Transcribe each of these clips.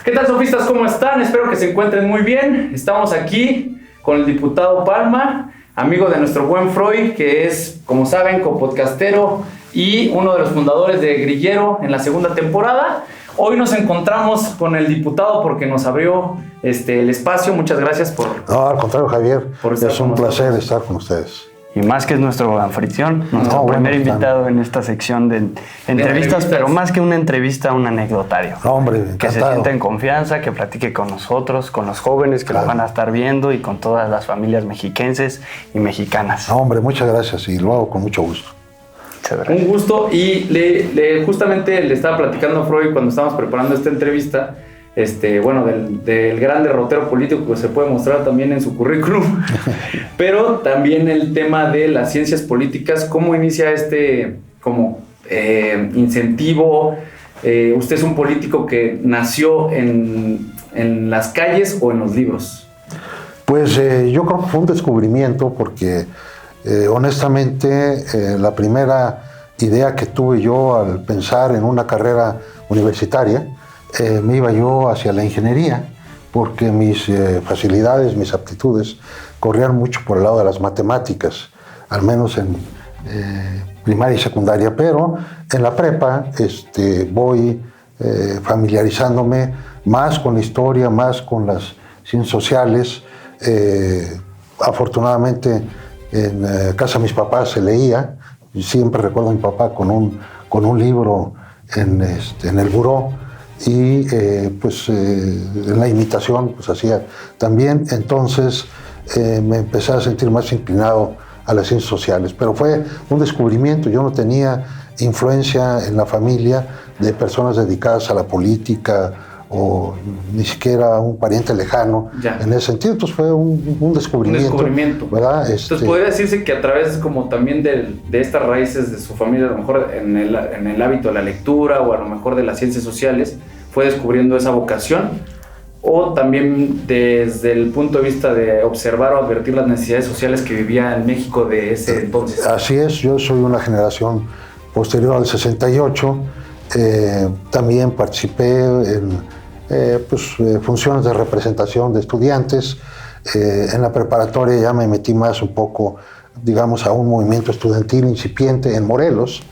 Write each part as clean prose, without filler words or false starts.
¿Qué tal, sofistas? ¿Cómo están? Espero que se encuentren muy bien. Estamos aquí con el diputado Palma, amigo de nuestro buen Freud, que es, como saben, copodcastero y uno de los fundadores de Grillero en la segunda temporada. Hoy nos encontramos con el diputado porque nos abrió el espacio. Muchas gracias por... No, al contrario, Javier. Es un placer nosotros. estar con ustedes. Y más que es nuestro anfitrión, nuestro primer invitado en esta sección de entrevistas, pero más que una entrevista, un anecdotario. No, hombre, encantado. Que se sienta en confianza, que platique con nosotros, con los jóvenes que lo van a estar viendo y con todas las familias mexiquenses y mexicanas. No, hombre, muchas gracias y lo hago con mucho gusto. Un gusto, y justamente le estaba platicando a Freud cuando estábamos preparando esta entrevista, del gran derrotero político que se puede mostrar también en su currículum, pero también el tema de las ciencias políticas, cómo inicia incentivo. Usted es un político que nació en las calles o en los libros. Pues yo creo que fue un descubrimiento porque honestamente la primera idea que tuve yo al pensar en una carrera universitaria, me iba yo hacia la ingeniería, porque mis facilidades, mis aptitudes corrían mucho por el lado de las matemáticas, al menos en primaria y secundaria, pero en la prepa voy familiarizándome más con la historia, más con las ciencias sociales. Afortunadamente en casa de mis papás se leía, y siempre recuerdo a mi papá con un libro en el buró, y en la imitación pues hacía también. Entonces me empecé a sentir más inclinado a las ciencias sociales, pero fue un descubrimiento. Yo no tenía influencia en la familia de personas dedicadas a la política o ni siquiera un pariente lejano en ese sentido. Entonces fue un descubrimiento. ¿Verdad? Entonces podría decirse que a través como también de estas raíces de su familia, a lo mejor en el hábito de la lectura o a lo mejor de las ciencias sociales, fue descubriendo esa vocación, o también desde el punto de vista de observar o advertir las necesidades sociales que vivía en México de ese entonces. Así es, yo soy una generación posterior al 68, también participé en funciones de representación de estudiantes. En la preparatoria ya me metí más un poco, digamos, a un movimiento estudiantil incipiente en Morelos,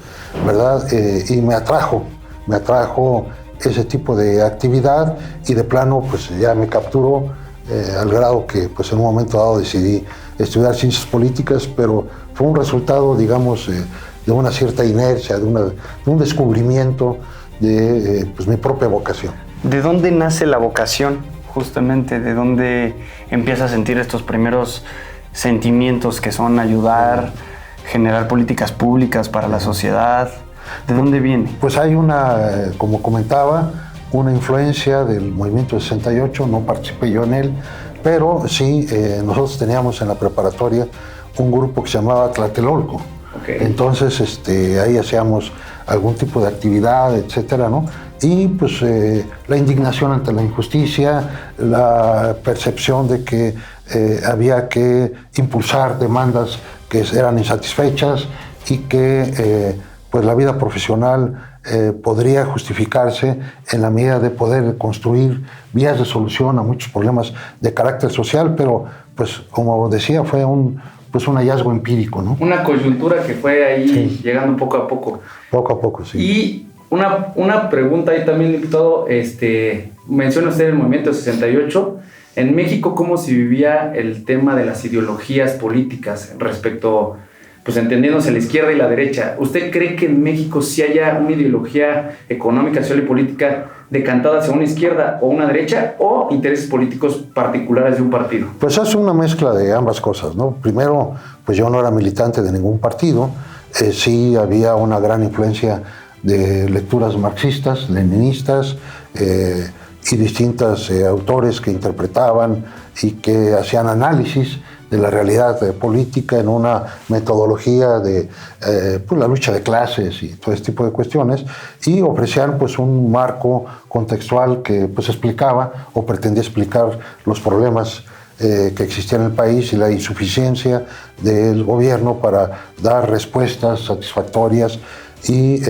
¿verdad? Y me atrajo ese tipo de actividad, y de plano pues ya me capturó al grado que pues en un momento dado decidí estudiar ciencias políticas, pero fue un resultado, digamos, de una cierta inercia, de un descubrimiento de mi propia vocación. ¿De dónde nace la vocación, justamente? ¿De dónde empieza a sentir estos primeros sentimientos que son ayudar, generar políticas públicas para la sociedad? ¿De dónde viene? Pues hay como comentaba, una influencia del movimiento 68, no participé yo en él, pero sí, nosotros teníamos en la preparatoria un grupo que se llamaba Tlatelolco. Okay. Entonces ahí hacíamos algún tipo de actividad, etcétera, ¿no? Y pues la indignación ante la injusticia, la percepción de que había que impulsar demandas que eran insatisfechas, y que pues la vida profesional podría justificarse en la medida de poder construir vías de solución a muchos problemas de carácter social, pero pues como decía, fue un hallazgo empírico, ¿no? Una coyuntura que fue ahí llegando poco a poco. Poco a poco, sí. Y una pregunta ahí también, diputado, menciona usted el movimiento 68. En México, ¿cómo se vivía el tema de las ideologías políticas respecto, pues entendiéndose la izquierda y la derecha? ¿Usted cree que en México sí haya una ideología económica, social y política decantada hacia una izquierda o una derecha, o intereses políticos particulares de un partido? Pues es una mezcla de ambas cosas, ¿no? Primero, pues yo no era militante de ningún partido. Sí había una gran influencia de lecturas marxistas, leninistas, y distintos autores que interpretaban y que hacían análisis de la realidad política en una metodología de la lucha de clases y todo este tipo de cuestiones, y ofrecían pues un marco contextual que pues explicaba o pretendía explicar los problemas que existían en el país y la insuficiencia del gobierno para dar respuestas satisfactorias, y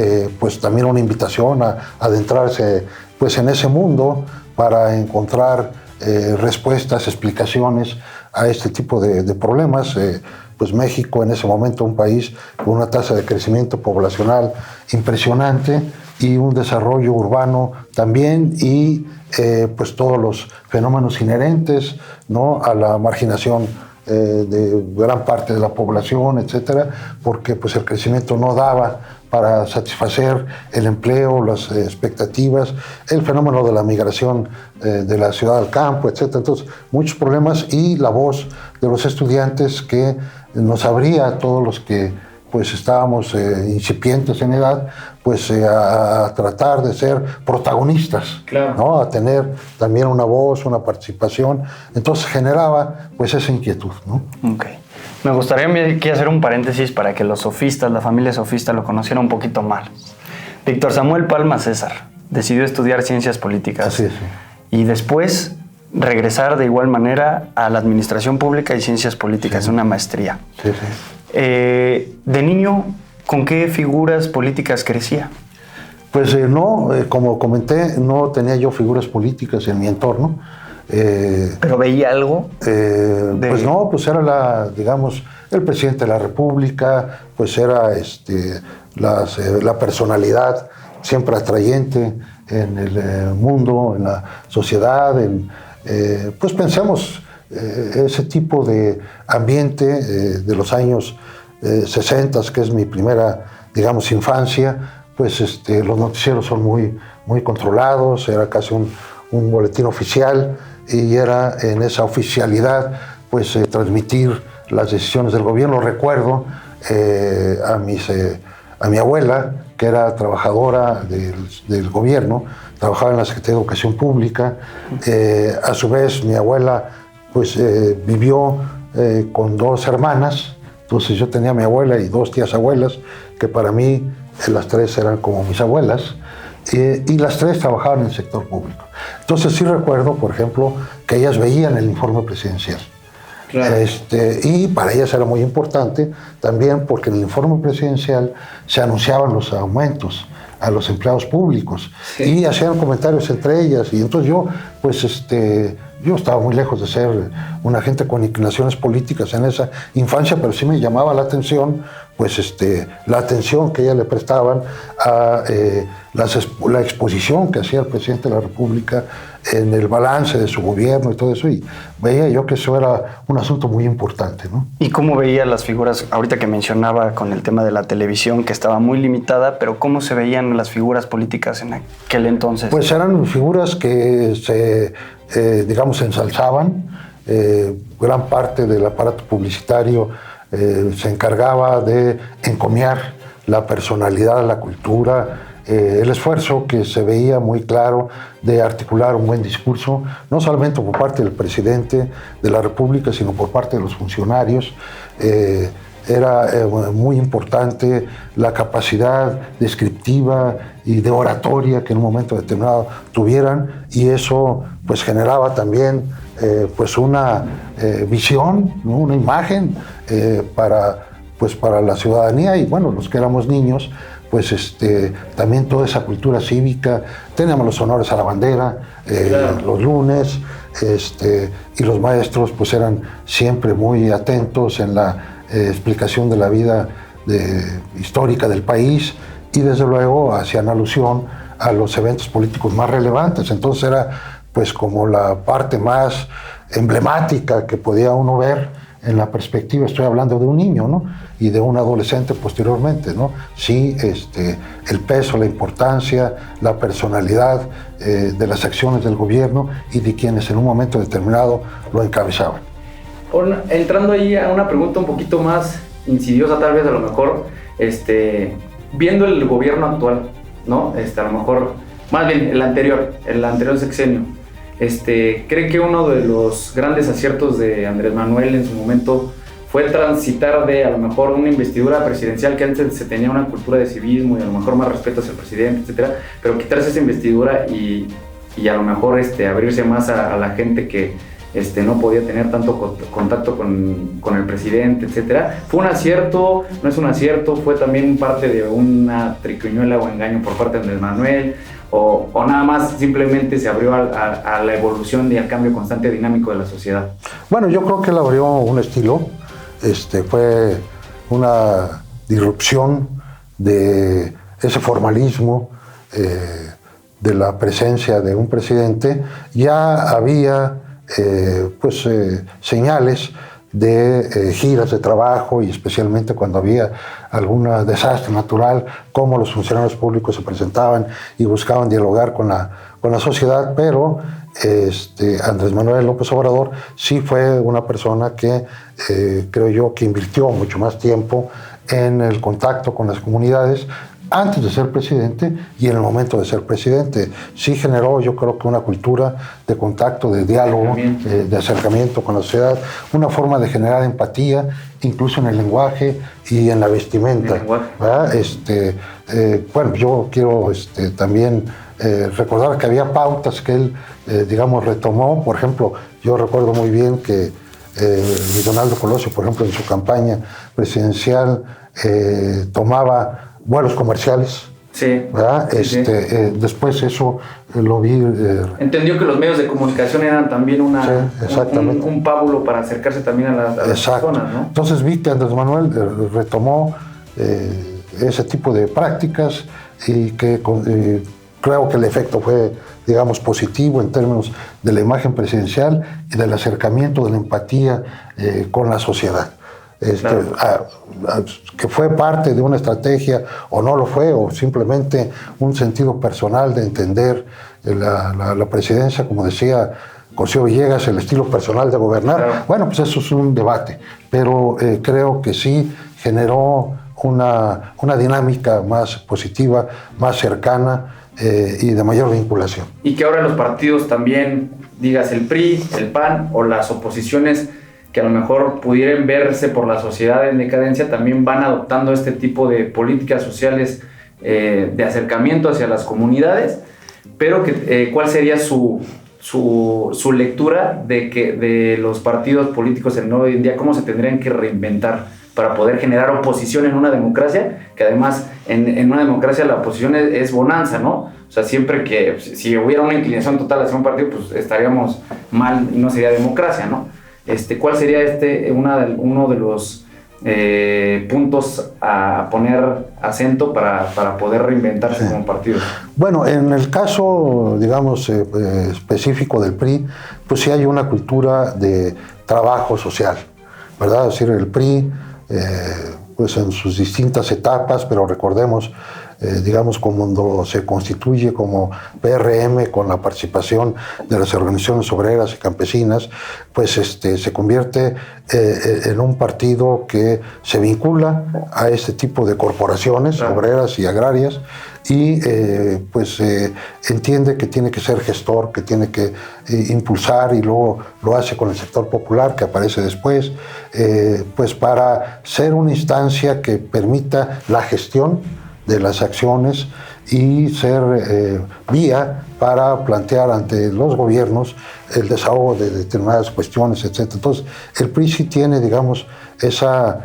pues también una invitación a adentrarse pues en ese mundo para encontrar respuestas, explicaciones a este tipo de problemas. Pues México en ese momento un país con una tasa de crecimiento poblacional impresionante y un desarrollo urbano también, y pues todos los fenómenos inherentes, ¿no?, a la marginación de gran parte de la población, etcétera, porque pues el crecimiento no daba para satisfacer el empleo, las expectativas, el fenómeno de la migración de la ciudad al campo, etcétera. Entonces, muchos problemas, y la voz de los estudiantes que nos abría a todos los que pues estábamos incipientes en edad, pues a tratar de ser protagonistas, claro, ¿no?, a tener también una voz, una participación. Entonces generaba pues esa inquietud, ¿no? Okay. Me gustaría aquí hacer un paréntesis para que los sofistas, la familia sofista, lo conociera un poquito más. Víctor Samuel Palma César decidió estudiar ciencias políticas. Así es. Y después regresar de igual manera a la administración pública y ciencias políticas, una maestría. Sí, sí. De niño, ¿con qué figuras políticas crecía? Pues no, como comenté, no tenía yo figuras políticas en mi entorno. ¿Pero veía algo? Pues no, pues era digamos, el presidente de la República, pues era la personalidad siempre atrayente en el mundo, en la sociedad, pues pensemos ese tipo de ambiente de los años 60, que es mi primera, digamos, infancia. Pues los noticieros son muy controlados, era casi un boletín oficial, y era en esa oficialidad pues transmitir las decisiones del gobierno. Recuerdo a mi abuela, que era trabajadora del gobierno, trabajaba en la Secretaría de Educación Pública. A su vez mi abuela pues vivió con dos hermanas. Entonces yo tenía a mi abuela y dos tías abuelas, que para mí las tres eran como mis abuelas, y las tres trabajaban en el sector público. Entonces sí recuerdo, por ejemplo, que ellas veían el informe presidencial. Claro. Y para ellas era muy importante también, porque en el informe presidencial se anunciaban los aumentos a los empleados públicos, sí, y hacían comentarios entre ellas. Y entonces yo, pues yo estaba muy lejos de ser una gente con inclinaciones políticas en esa infancia, pero sí me llamaba la atención, pues la atención que ellas le prestaban a la exposición que hacía el presidente de la República en el balance de su gobierno y todo eso, y veía yo que eso era un asunto muy importante, ¿no? ¿Y cómo veía las figuras, ahorita que mencionaba con el tema de la televisión, que estaba muy limitada, pero cómo se veían las figuras políticas en aquel entonces? Pues eran figuras que digamos, ensalzaban. Gran parte del aparato publicitario se encargaba de encomiar la personalidad, la cultura, el esfuerzo que se veía muy claro de articular un buen discurso, no solamente por parte del presidente de la República, sino por parte de los funcionarios. Era muy importante la capacidad descriptiva y de oratoria que en un momento determinado tuvieran, y eso pues generaba también pues una visión, ¿no?, una imagen para la ciudadanía. Y bueno, los que éramos niños, pues también toda esa cultura cívica. Teníamos los honores a la bandera, claro, los lunes, y los maestros pues eran siempre muy atentos en la explicación de la vida histórica del país, y desde luego hacían alusión a los eventos políticos más relevantes. Entonces era pues como la parte más emblemática que podía uno ver en la perspectiva, estoy hablando de un niño, ¿no?, y de un adolescente posteriormente, ¿no? Sí, el peso, la importancia, la personalidad de las acciones del gobierno y de quienes en un momento determinado lo encabezaban. Entrando ahí a una pregunta un poquito más insidiosa, tal vez, a lo mejor, viendo el gobierno actual, ¿no? A lo mejor, más bien el anterior sexenio, ¿cree que uno de los grandes aciertos de Andrés Manuel en su momento fue transitar de a lo mejor una investidura presidencial, que antes se tenía una cultura de civismo y a lo mejor más respeto hacia el presidente, etcétera, pero quitarse esa investidura y a lo mejor abrirse más a la gente que no podía tener tanto contacto con el presidente, etcétera? ¿Fue un acierto? ¿No es un acierto? ¿Fue también parte de una triquiñuela o engaño por parte de Andrés Manuel? o nada más simplemente se abrió a la evolución y al cambio constante dinámico de la sociedad? Bueno, yo creo que él abrió un estilo, fue una disrupción de ese formalismo de la presencia de un presidente. Ya había señales de giras de trabajo, y especialmente cuando había algún desastre natural, cómo los funcionarios públicos se presentaban y buscaban dialogar con la sociedad, pero Andrés Manuel López Obrador sí fue una persona que creo yo que invirtió mucho más tiempo en el contacto con las comunidades antes de ser presidente y en el momento de ser presidente. Sí generó, yo creo que una cultura de contacto, de diálogo, de acercamiento con la sociedad, una forma de generar empatía, incluso en el lenguaje y en la vestimenta. Bueno, yo quiero también recordar que había pautas que él, retomó. Por ejemplo, yo recuerdo muy bien que Donaldo Colosio, por ejemplo, en su campaña presidencial, tomaba vuelos comerciales. Sí. Sí. Después eso lo vi. Entendió que los medios de comunicación eran también un pábulo para acercarse también a las personas, ¿no? Entonces vi que Andrés Manuel retomó ese tipo de prácticas y que creo que el efecto fue, digamos, positivo en términos de la imagen presidencial y del acercamiento, de la empatía con la sociedad. Claro. Que fue parte de una estrategia o no lo fue, o simplemente un sentido personal de entender la presidencia, como decía Cosío Villegas, el estilo personal de gobernar. Claro. Bueno, pues eso es un debate, pero creo que sí generó una dinámica más positiva, más cercana y de mayor vinculación. Y que ahora los partidos también, digas el PRI, el PAN o las oposiciones que a lo mejor pudieran verse por la sociedad en decadencia, también van adoptando este tipo de políticas sociales de acercamiento hacia las comunidades, pero ¿cuál sería su lectura de los partidos políticos en hoy en día? ¿Cómo se tendrían que reinventar para poder generar oposición en una democracia? Que además en una democracia la oposición es bonanza, ¿no? O sea, siempre que si hubiera una inclinación total hacia un partido, pues estaríamos mal y no sería democracia, ¿no? ¿Cuál sería uno de los puntos a poner acento para poder reinventarse como partido? Bueno, en el caso, digamos, específico del PRI, pues sí hay una cultura de trabajo social, ¿verdad? Es decir, el PRI, pues en sus distintas etapas, pero recordemos, digamos, cuando se constituye como PRM con la participación de las organizaciones obreras y campesinas, pues se convierte en un partido que se vincula a este tipo de corporaciones obreras y agrarias y entiende que tiene que ser gestor, que tiene que impulsar, y luego lo hace con el sector popular que aparece después, pues para ser una instancia que permita la gestión de las acciones y ser vía para plantear ante los gobiernos el desahogo de determinadas cuestiones, etc. Entonces, el PRI sí tiene, digamos, esa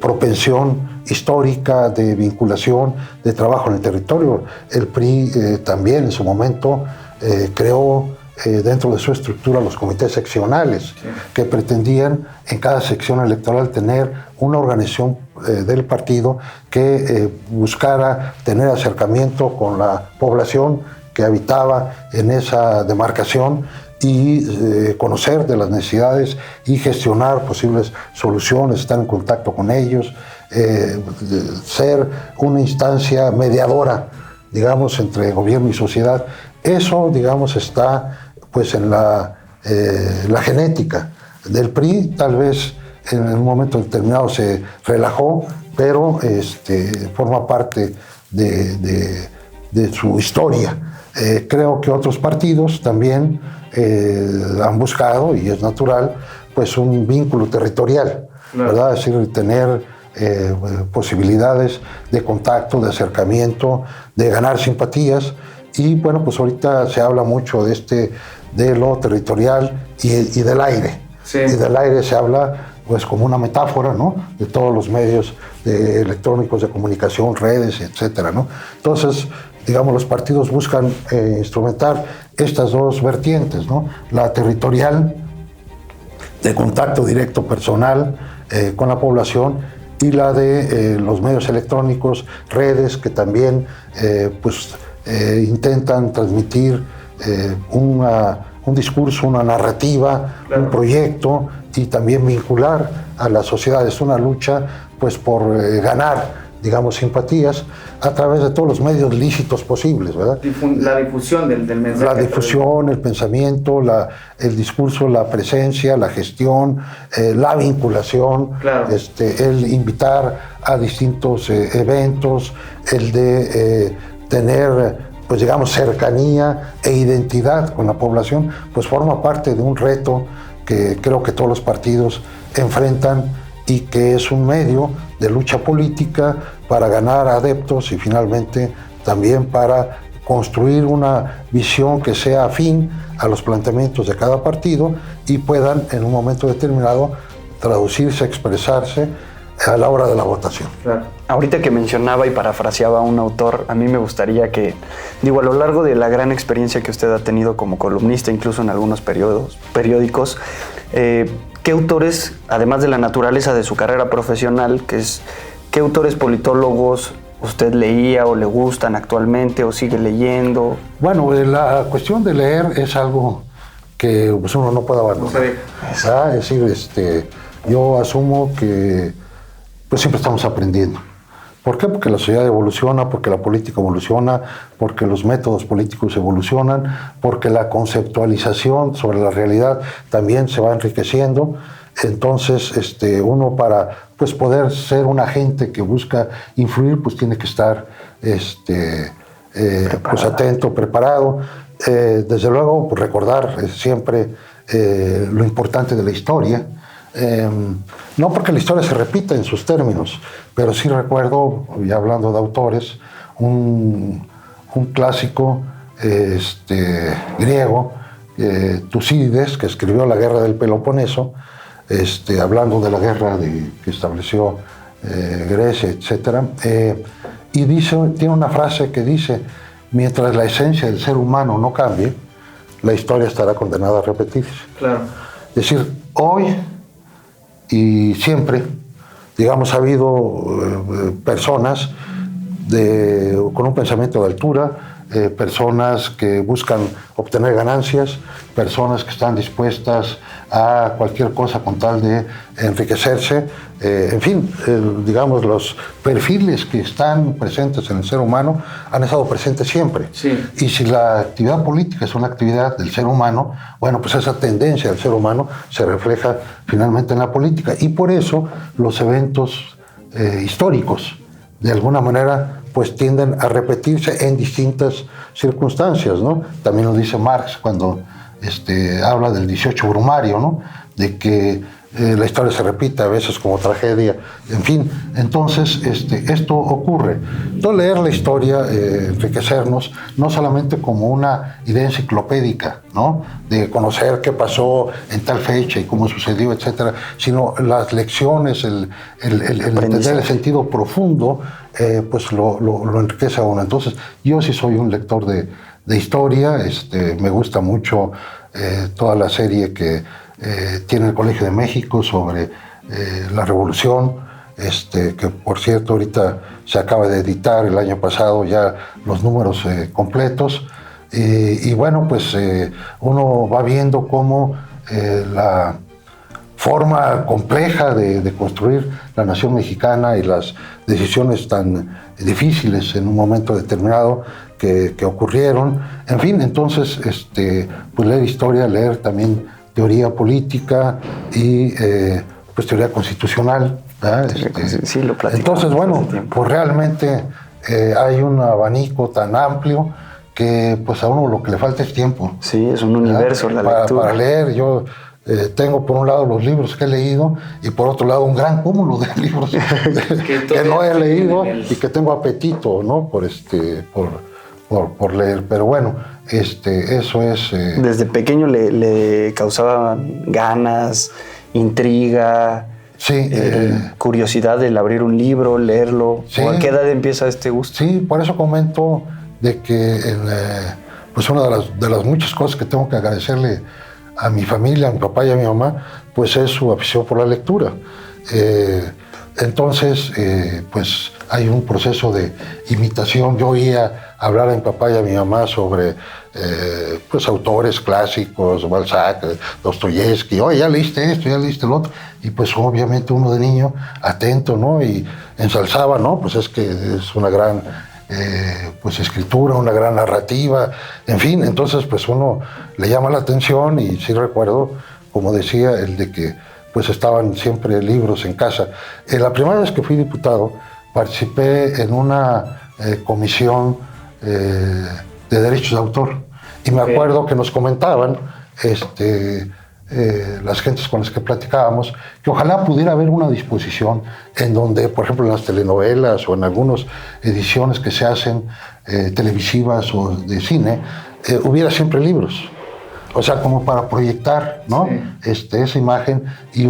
propensión histórica de vinculación, de trabajo en el territorio. El PRI también en su momento creó dentro de su estructura los comités seccionales, que pretendían en cada sección electoral tener una organización del partido que buscara tener acercamiento con la población que habitaba en esa demarcación y conocer de las necesidades y gestionar posibles soluciones, estar en contacto con ellos, ser una instancia mediadora, digamos, entre gobierno y sociedad. Eso, digamos, está pues en la genética del PRI. Tal vez en un momento determinado se relajó, pero forma parte de su historia. Creo que otros partidos también han buscado, y es natural, pues un vínculo territorial, ¿verdad? Es decir, tener posibilidades de contacto, de acercamiento, de ganar simpatías. Y bueno, pues ahorita se habla mucho de lo territorial y del aire. Sí. Y del aire se habla pues como una metáfora, ¿no?, de todos los medios electrónicos de comunicación, redes, etcétera, ¿no? Entonces, digamos, los partidos buscan instrumentar estas dos vertientes, ¿no? La territorial, de contacto directo personal con la población, y la de los medios electrónicos, redes, que también intentan transmitir un discurso, una narrativa, claro, un proyecto, y también vincular a la sociedad. Es una lucha pues por ganar, digamos, simpatías a través de todos los medios lícitos posibles, ¿verdad? La difusión del mensaje. La difusión, el pensamiento, el discurso, la presencia, la gestión, la vinculación, claro, el invitar a distintos eventos, el de tener, pues digamos, cercanía e identidad con la población, pues forma parte de un reto que creo que todos los partidos enfrentan, y que es un medio de lucha política para ganar adeptos y finalmente también para construir una visión que sea afín a los planteamientos de cada partido y puedan en un momento determinado traducirse, expresarse a la hora de la votación. Claro. Ahorita que mencionaba y parafraseaba a un autor, a mí me gustaría que, a lo largo de la gran experiencia que usted ha tenido como columnista, incluso en algunos periódicos, ¿qué autores, además de la naturaleza de su carrera profesional, qué autores politólogos usted leía o le gustan actualmente o sigue leyendo? Bueno, la cuestión de leer es algo que pues, uno no puede abandonar. Es decir, yo asumo que pues, siempre estamos aprendiendo. ¿Por qué? Porque la sociedad evoluciona, porque la política evoluciona, porque los métodos políticos evolucionan, porque la conceptualización sobre la realidad también se va enriqueciendo. Entonces, uno para pues, poder ser un agente que busca influir, pues tiene que estar pues, atento, preparado. Desde luego, pues, recordar siempre lo importante de la historia. No porque la historia se repita en sus términos, pero sí recuerdo, ya hablando de autores, un clásico griego, Tucídides, que escribió La Guerra del Peloponeso, hablando de la guerra que estableció Grecia, etc. Y tiene una frase que dice: mientras la esencia del ser humano no cambie, la historia estará condenada a repetirse. Claro. Es decir, hoy y siempre, digamos, ha habido personas con un pensamiento de altura, personas que buscan obtener ganancias, personas que están dispuestas a cualquier cosa con tal de enriquecerse. En fin, digamos, los perfiles que están presentes en el ser humano han estado presentes siempre. Sí. Y si la actividad política es una actividad del ser humano, bueno, pues esa tendencia del ser humano se refleja finalmente en la política. Y por eso los eventos históricos, de alguna manera, pues tienden a repetirse en distintas circunstancias, ¿no? También lo dice Marx cuando habla del 18 brumario, ¿no? De que la historia se repite a veces como tragedia, en fin. Entonces, esto ocurre. Entonces, leer la historia, enriquecernos, no solamente como una idea enciclopédica, ¿no? De conocer qué pasó en tal fecha y cómo sucedió, etcétera, sino las lecciones, el entender el sentido profundo, pues lo enriquece a uno. Entonces, yo sí soy un lector de historia, me gusta mucho toda la serie que tiene el Colegio de México sobre la Revolución, que por cierto ahorita se acaba de editar el año pasado ya los números completos, y bueno, pues uno va viendo cómo la forma compleja de construir la nación mexicana y las decisiones tan difíciles en un momento determinado que ocurrieron. En fin, entonces, pues leer historia, leer también teoría política y pues teoría constitucional. Sí, lo platicamos. Entonces, bueno, pues realmente hay un abanico tan amplio que pues a uno lo que le falta es tiempo. Sí, es un universo la lectura. Para leer. Yo tengo por un lado los libros que he leído y por otro lado un gran cúmulo de libros que no he leído y que tengo apetito, ¿no? por leer. Pero bueno, eso es... Desde pequeño le causaba ganas, intriga, Sí. Curiosidad del abrir un libro, leerlo. Sí. ¿O a qué edad empieza este gusto? Sí, por eso comento de que pues una de las muchas cosas que tengo que agradecerle a mi familia, a mi papá y a mi mamá, pues es su afición por la lectura. Entonces, pues hay un proceso de imitación. Yo oía hablar a mi papá y a mi mamá sobre pues autores clásicos, Balzac, Dostoyevsky. Oye, ya leíste esto, ya leíste lo otro. Y pues obviamente uno de niño, atento, ¿no? Y ensalzaba, ¿no? Pues es que es una gran pues escritura, una gran narrativa, en fin. Entonces, pues uno le llama la atención y sí recuerdo, como decía, el de que pues estaban siempre libros en casa. La primera vez que fui diputado, participé en una comisión de derechos de autor. Y me acuerdo que nos comentaban las gentes con las que platicábamos, que ojalá pudiera haber una disposición en donde, por ejemplo, en las telenovelas o en algunas ediciones que se hacen televisivas o de cine, hubiera siempre libros. O sea, como para proyectar, ¿no? Sí. Esa imagen y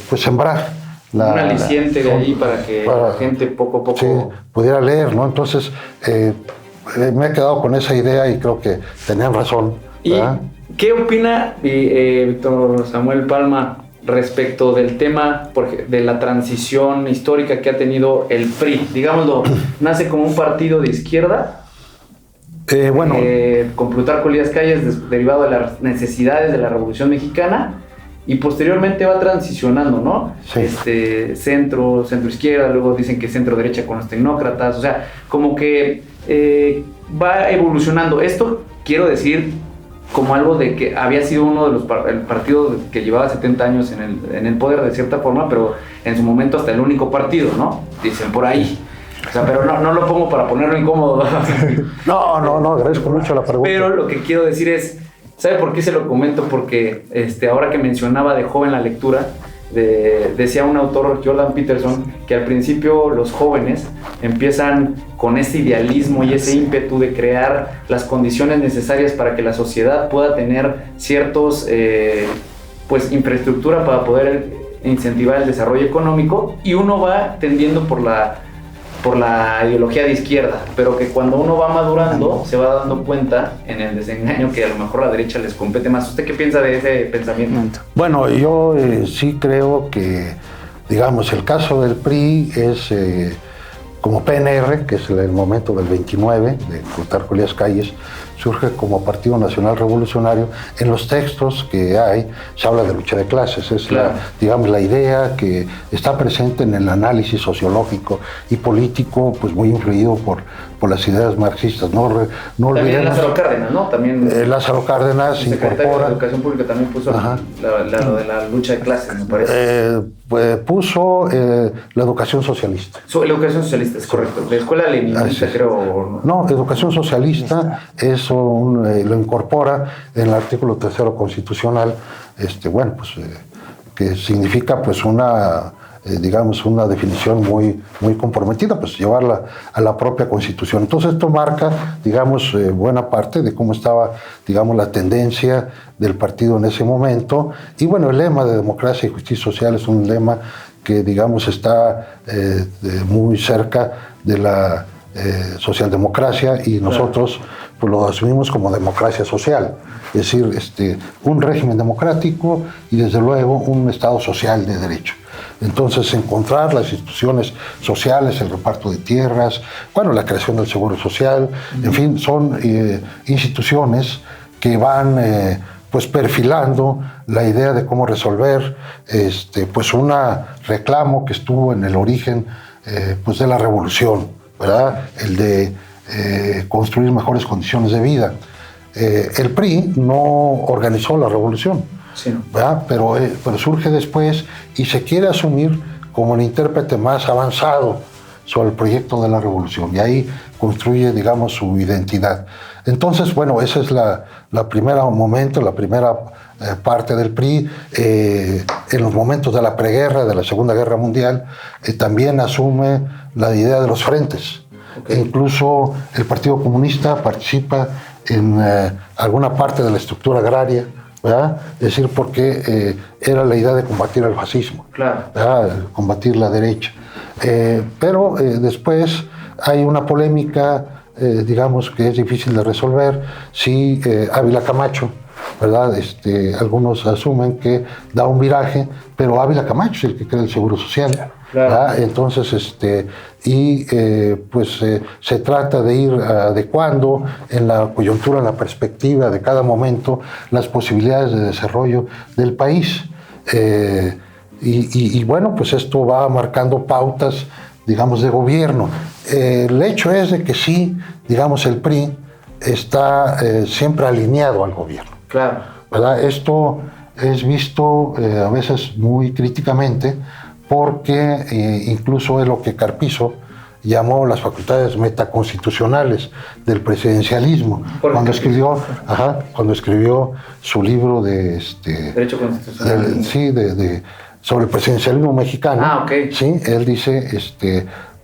pues sembrar un aliciente de ahí para que la gente poco a poco... Sí, pudiera leer, ¿no? Entonces, me he quedado con esa idea y creo que tenían razón, ¿verdad? ¿Y qué opina Víctor Samuel Palma respecto del tema de la transición histórica que ha tenido el PRI? Digámoslo, nace como un partido de izquierda, con Plutarco Elías Calles, derivado de las necesidades de la Revolución Mexicana, y posteriormente va transicionando, ¿no? Sí. Centro izquierda, luego dicen que centro derecha con los tecnócratas, o sea, como que va evolucionando. Esto quiero decir como algo de que había sido uno de los el partido que llevaba 70 años en el poder de cierta forma, pero en su momento hasta el único partido, ¿no? Dicen por ahí. O sea, pero no lo pongo para ponerlo incómodo. No, agradezco mucho la pregunta. Pero lo que quiero decir es, ¿sabe por qué se lo comento? Porque ahora que mencionaba de joven la lectura, decía un autor, Jordan Peterson, que al principio los jóvenes empiezan con ese idealismo y ese ímpetu de crear las condiciones necesarias para que la sociedad pueda tener ciertos, pues, infraestructura para poder incentivar el desarrollo económico, y uno va tendiendo por la ideología de izquierda, pero que cuando uno va madurando se va dando cuenta en el desengaño que a lo mejor la derecha les compete más. ¿Usted qué piensa de ese pensamiento? Bueno, yo sí creo que, digamos, el caso del PRI es como PNR, que es el momento del 29, de Plutarco Elías Calles, surge como Partido Nacional Revolucionario. En los textos que hay se habla de lucha de clases, es claro. la idea que está presente en el análisis sociológico y político, pues muy influido por las ideas marxistas. No también olvidemos, Lázaro Cárdenas, ¿no? También Lázaro Cárdenas el secretario de Educación Pública también puso lo de la lucha de clases, me parece. Puso la educación socialista. La educación socialista, es correcto. La escuela leninista, creo. No, educación socialista, eso lo incorpora en el artículo 3 constitucional, que significa pues una definición muy comprometida, pues llevarla a la propia Constitución. Entonces esto marca, buena parte de cómo estaba, la tendencia del partido en ese momento. Y bueno, el lema de democracia y justicia social es un lema que, está muy cerca de la socialdemocracia, y nosotros pues lo asumimos como democracia social, es decir, un régimen democrático y desde luego un Estado social de derecho. Entonces, encontrar las instituciones sociales, el reparto de tierras, la creación del seguro social, en fin, son instituciones que van pues perfilando la idea de cómo resolver pues un reclamo que estuvo en el origen pues de la revolución, ¿verdad? El de construir mejores condiciones de vida. El PRI no organizó la revolución, sí, ¿verdad? Pero surge después y se quiere asumir como el intérprete más avanzado sobre el proyecto de la revolución, y ahí construye, su identidad. Entonces, ese es la primera parte del PRI. En los momentos de la preguerra, de la Segunda Guerra Mundial, también asume la idea de los frentes. Okay. Incluso el Partido Comunista participa en alguna parte de la estructura agraria ¿verdad? Es decir, porque era la idea de combatir el fascismo, Claro. ¿verdad? Combatir la derecha. Pero después hay una polémica, digamos, que es difícil de resolver, si Ávila Camacho, ¿verdad? Algunos asumen que da un viraje, pero Ávila Camacho es el que crea el Seguro Social. Claro. Entonces, se trata de ir adecuando en la coyuntura, en la perspectiva de cada momento, las posibilidades de desarrollo del país. Bueno, pues esto va marcando pautas, digamos, de gobierno. El hecho es de que sí, digamos, el PRI está siempre alineado al gobierno. Claro. ¿Verdad? Esto es visto a veces muy críticamente, porque incluso es lo que Carpizo llamó las facultades metaconstitucionales del presidencialismo, cuando escribió su libro de Derecho constitucional. sobre el presidencialismo mexicano. Ah, ok. Sí, él dice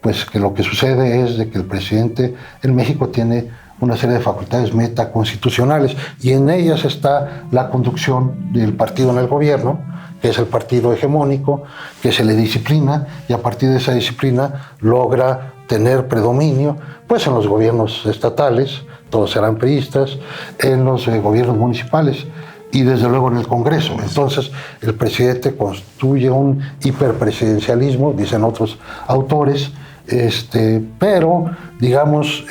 pues que lo que sucede es de que el presidente en México tiene una serie de facultades metaconstitucionales, y en ellas está la conducción del partido en el gobierno, que es el partido hegemónico, que se le disciplina, y a partir de esa disciplina logra tener predominio pues en los gobiernos estatales, todos serán priistas, en los gobiernos municipales y desde luego en el Congreso. Entonces el presidente construye un hiperpresidencialismo, dicen otros autores, pero digamos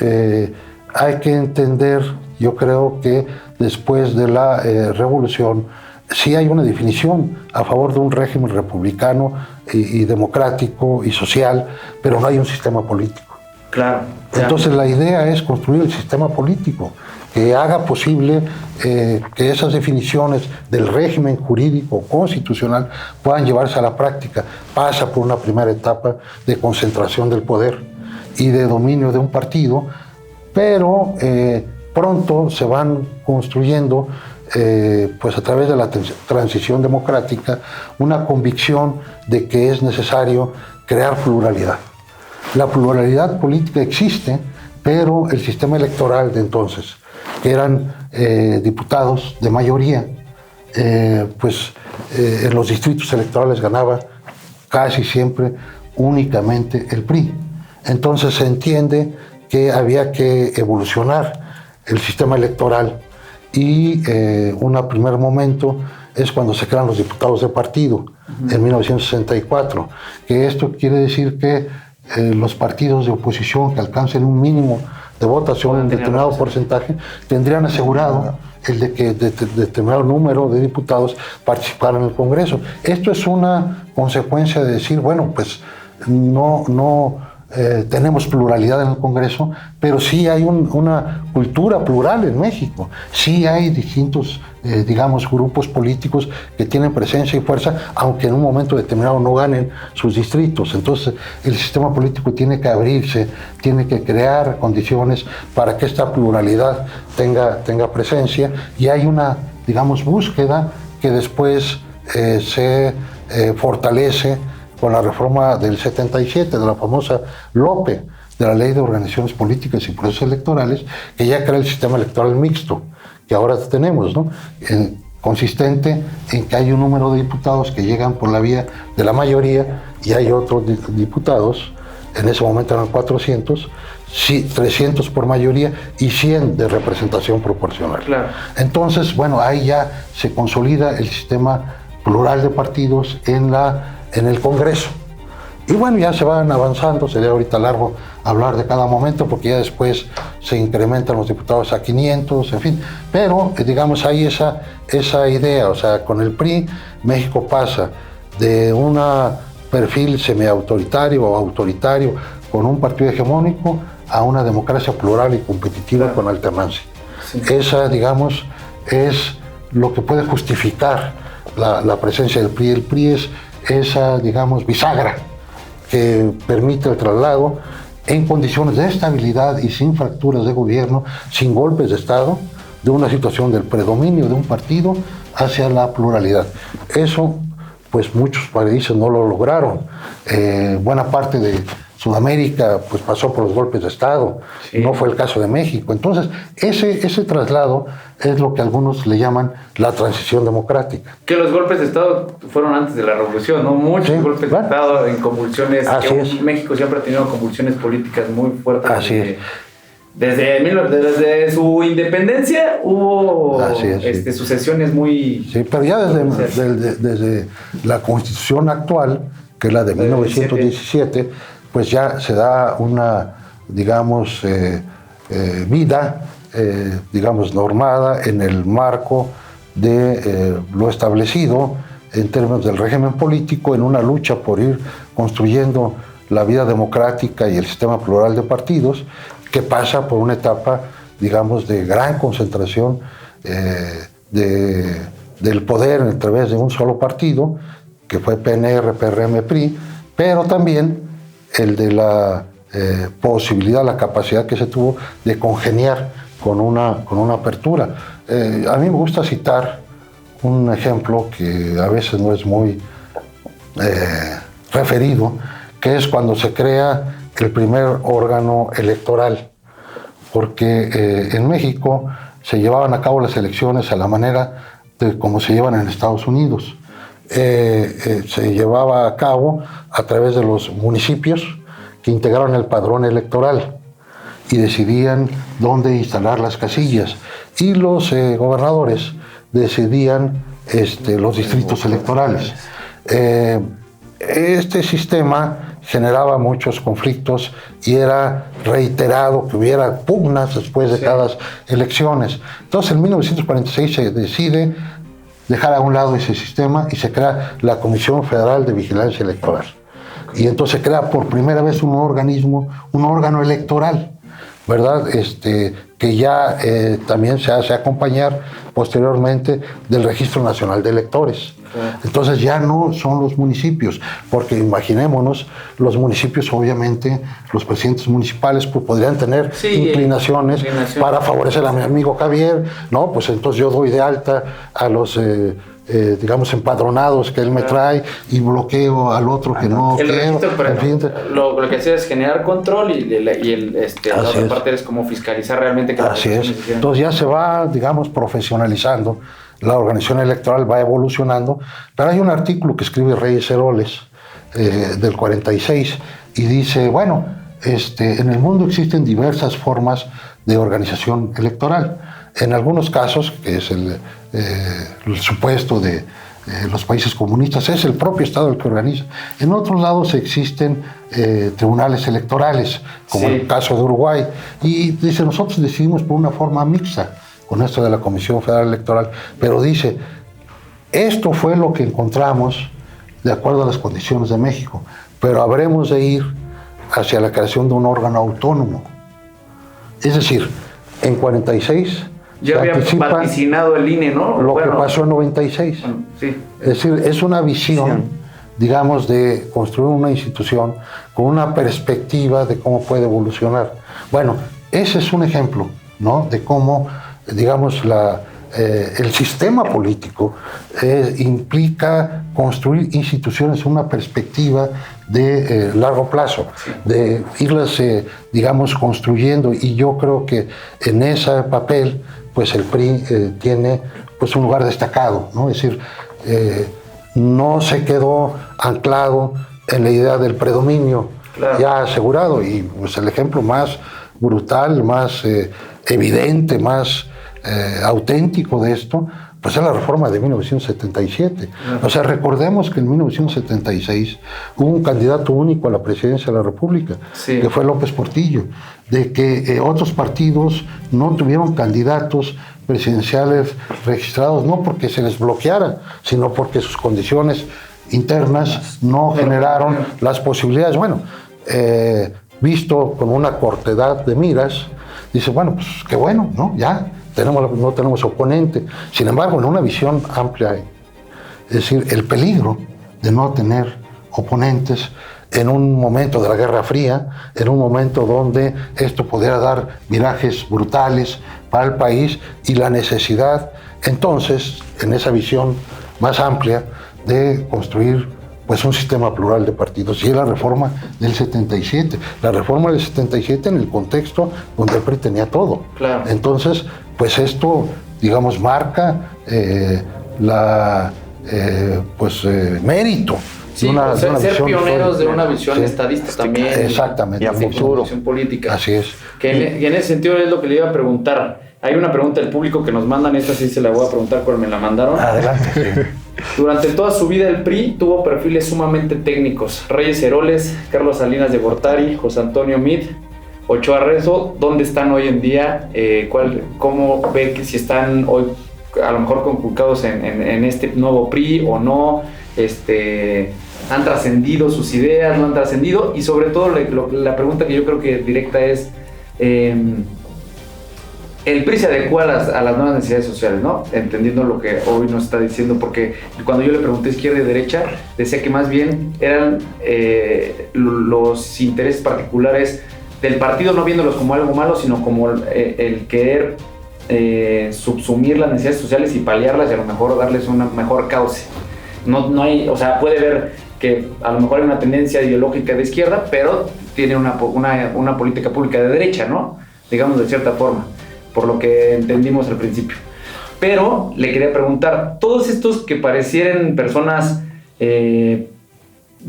hay que entender, yo creo que después de la revolución sí hay una definición a favor de un régimen republicano y democrático y social, pero no hay un sistema político. Claro. Entonces la idea es construir el sistema político que haga posible que esas definiciones del régimen jurídico constitucional puedan llevarse a la práctica. Pasa por una primera etapa de concentración del poder y de dominio de un partido, pero pronto se van construyendo pues a través de la transición democrática, una convicción de que es necesario crear pluralidad. La pluralidad política existe, pero el sistema electoral de entonces, que eran diputados de mayoría, en los distritos electorales ganaba casi siempre únicamente el PRI. Entonces se entiende que había que evolucionar el sistema electoral, y un primer momento es cuando se crean los diputados de partido, en 1964, que esto quiere decir que los partidos de oposición que alcancen un mínimo de votación en determinado porcentaje tendrían asegurado el de que determinado número de diputados participaran en el Congreso. Esto es una consecuencia de decir, bueno, pues no tenemos pluralidad en el Congreso, pero sí hay una cultura plural en México. Sí hay distintos, grupos políticos que tienen presencia y fuerza, aunque en un momento determinado no ganen sus distritos. Entonces, el sistema político tiene que abrirse, tiene que crear condiciones para que esta pluralidad tenga presencia, y hay una, búsqueda que después se fortalece con la reforma del 77, de la famosa LOPE, de la Ley de Organizaciones Políticas y Procesos Electorales, que ya crea el sistema electoral mixto, que ahora tenemos, ¿no? Consistente en que hay un número de diputados que llegan por la vía de la mayoría, y hay otros diputados, en ese momento eran 400, 300 por mayoría y 100 de representación proporcional. Claro. Entonces, bueno, ahí ya se consolida el sistema plural de partidos en el Congreso. Y bueno, ya se van avanzando, sería ahorita largo hablar de cada momento, porque ya después se incrementan los diputados a 500, en fin. Pero, hay esa idea, o sea, con el PRI, México pasa de un perfil semiautoritario o autoritario con un partido hegemónico a una democracia plural y competitiva con alternancia. Sí. Esa, es lo que puede justificar la presencia del PRI. El PRI es esa, bisagra que permite el traslado en condiciones de estabilidad y sin fracturas de gobierno, sin golpes de Estado, de una situación del predominio de un partido hacia la pluralidad. Eso, pues muchos países no lo lograron. Buena parte de Sudamérica pues pasó por los golpes de Estado, no fue el caso de México. Entonces, ese traslado es lo que algunos le llaman la transición democrática. Que los golpes de Estado fueron antes de la Revolución, ¿no? Muchos golpes de Estado en convulsiones. México siempre ha tenido convulsiones políticas muy fuertes. Así es. Desde su independencia hubo sucesiones muy... Sí, pero ya desde la Constitución actual, que es la de 1917, pues ya se da una, digamos, vida, digamos, normada en el marco de lo establecido en términos del régimen político, en una lucha por ir construyendo la vida democrática y el sistema plural de partidos, que pasa por una etapa, digamos, de gran concentración del poder a través de un solo partido, que fue PNR, PRM, PRI, pero también el de la posibilidad, la capacidad que se tuvo de congeniar con una apertura. A mí me gusta citar un ejemplo que a veces no es muy referido, que es cuando se crea el primer órgano electoral, porque en México se llevaban a cabo las elecciones a la manera de como se llevan en Estados Unidos. Se llevaba a cabo a través de los municipios que integraron el padrón electoral y decidían dónde instalar las casillas, y los gobernadores decidían los distritos electorales. Este sistema generaba muchos conflictos y era reiterado que hubiera pugnas después de cada elecciones. Entonces, en 1946 se decide dejar a un lado ese sistema y se crea la Comisión Federal de Vigilancia Electoral. Y entonces se crea por primera vez un órgano electoral, ¿verdad? Que ya también se hace acompañar posteriormente del Registro Nacional de Electores. Entonces ya no son los municipios, porque imaginémonos, los municipios obviamente, los presidentes municipales pues podrían tener inclinaciones para favorecer a mi amigo Javier, ¿no? Pues entonces yo doy de alta a los digamos empadronados que él me trae y bloqueo al otro que no quiero. Lo que hacía es generar control y la otra parte es como fiscalizar realmente que así es. Entonces ya se va, digamos, profesionalizando. La organización electoral va evolucionando, pero hay un artículo que escribe Reyes Heroles del 46 y dice, bueno, en el mundo existen diversas formas de organización electoral. En algunos casos, que es el supuesto de los países comunistas, es el propio Estado el que organiza. En otros lados existen tribunales electorales, como el caso de Uruguay, y dice, nosotros decidimos por una forma mixta, con esto de la Comisión Federal Electoral, pero dice, esto fue lo que encontramos de acuerdo a las condiciones de México, pero habremos de ir hacia la creación de un órgano autónomo. Es decir, en 46 ya había vaticinado el INE, ¿no? Lo que pasó en 96. Sí. Es decir, es una visión, digamos, de construir una institución con una perspectiva de cómo puede evolucionar. Bueno, ese es un ejemplo, ¿no? De cómo, digamos, el sistema político implica construir instituciones en una perspectiva de largo plazo, de irlas, digamos, construyendo, y yo creo que en ese papel, pues el PRI tiene pues un lugar destacado, ¿no? Es decir, no se quedó anclado en la idea del predominio ya asegurado, y pues el ejemplo más brutal, más evidente, más auténtico de esto, pues es la reforma de 1977. O sea, recordemos que en 1976 hubo un candidato único a la presidencia de la República, que fue López Portillo, de que otros partidos no tuvieron candidatos presidenciales registrados, no porque se les bloqueara, sino porque sus condiciones internas no generaron las posibilidades. Bueno, visto con una cortedad de miras, dice, bueno, pues qué bueno, ¿no? Ya no tenemos oponente. Sin embargo, en una visión amplia, es decir, el peligro de no tener oponentes en un momento de la Guerra Fría, en un momento donde esto pudiera dar virajes brutales para el país, y la necesidad, entonces, en esa visión más amplia, de construir pues un sistema plural de partidos, y es la reforma del 77. La reforma del 77 en el contexto donde el PRI tenía todo. Claro. Entonces, pues esto, digamos, marca mérito. Sí, ser pioneros de una visión estadista también. Exactamente. Y a futuro. Visión política. Así es. Y en ese sentido es lo que le iba a preguntar. Hay una pregunta del público que nos mandan, esta sí se la voy a preguntar porque me la mandaron. Adelante. Durante toda su vida el PRI tuvo perfiles sumamente técnicos. Reyes Heroles, Carlos Salinas de Gortari, José Antonio Meade, Ochoa Rezo. ¿Dónde están hoy en día? ¿Cómo ve que si están hoy a lo mejor conculcados en este nuevo PRI o no? ¿Han trascendido sus ideas? ¿No han trascendido? Y sobre todo la pregunta que yo creo que directa es... el PRI se adecua a las nuevas necesidades sociales, ¿no? Entendiendo lo que hoy nos está diciendo, porque cuando yo le pregunté izquierda y derecha, decía que más bien eran los intereses particulares del partido, no viéndolos como algo malo, sino como el querer subsumir las necesidades sociales y paliarlas y a lo mejor darles una mejor cauce. No hay, o sea, puede ver que a lo mejor hay una tendencia ideológica de izquierda, pero tiene una política pública de derecha, ¿no? Digamos de cierta forma, por lo que entendimos al principio. Pero le quería preguntar, todos estos que parecieran personas de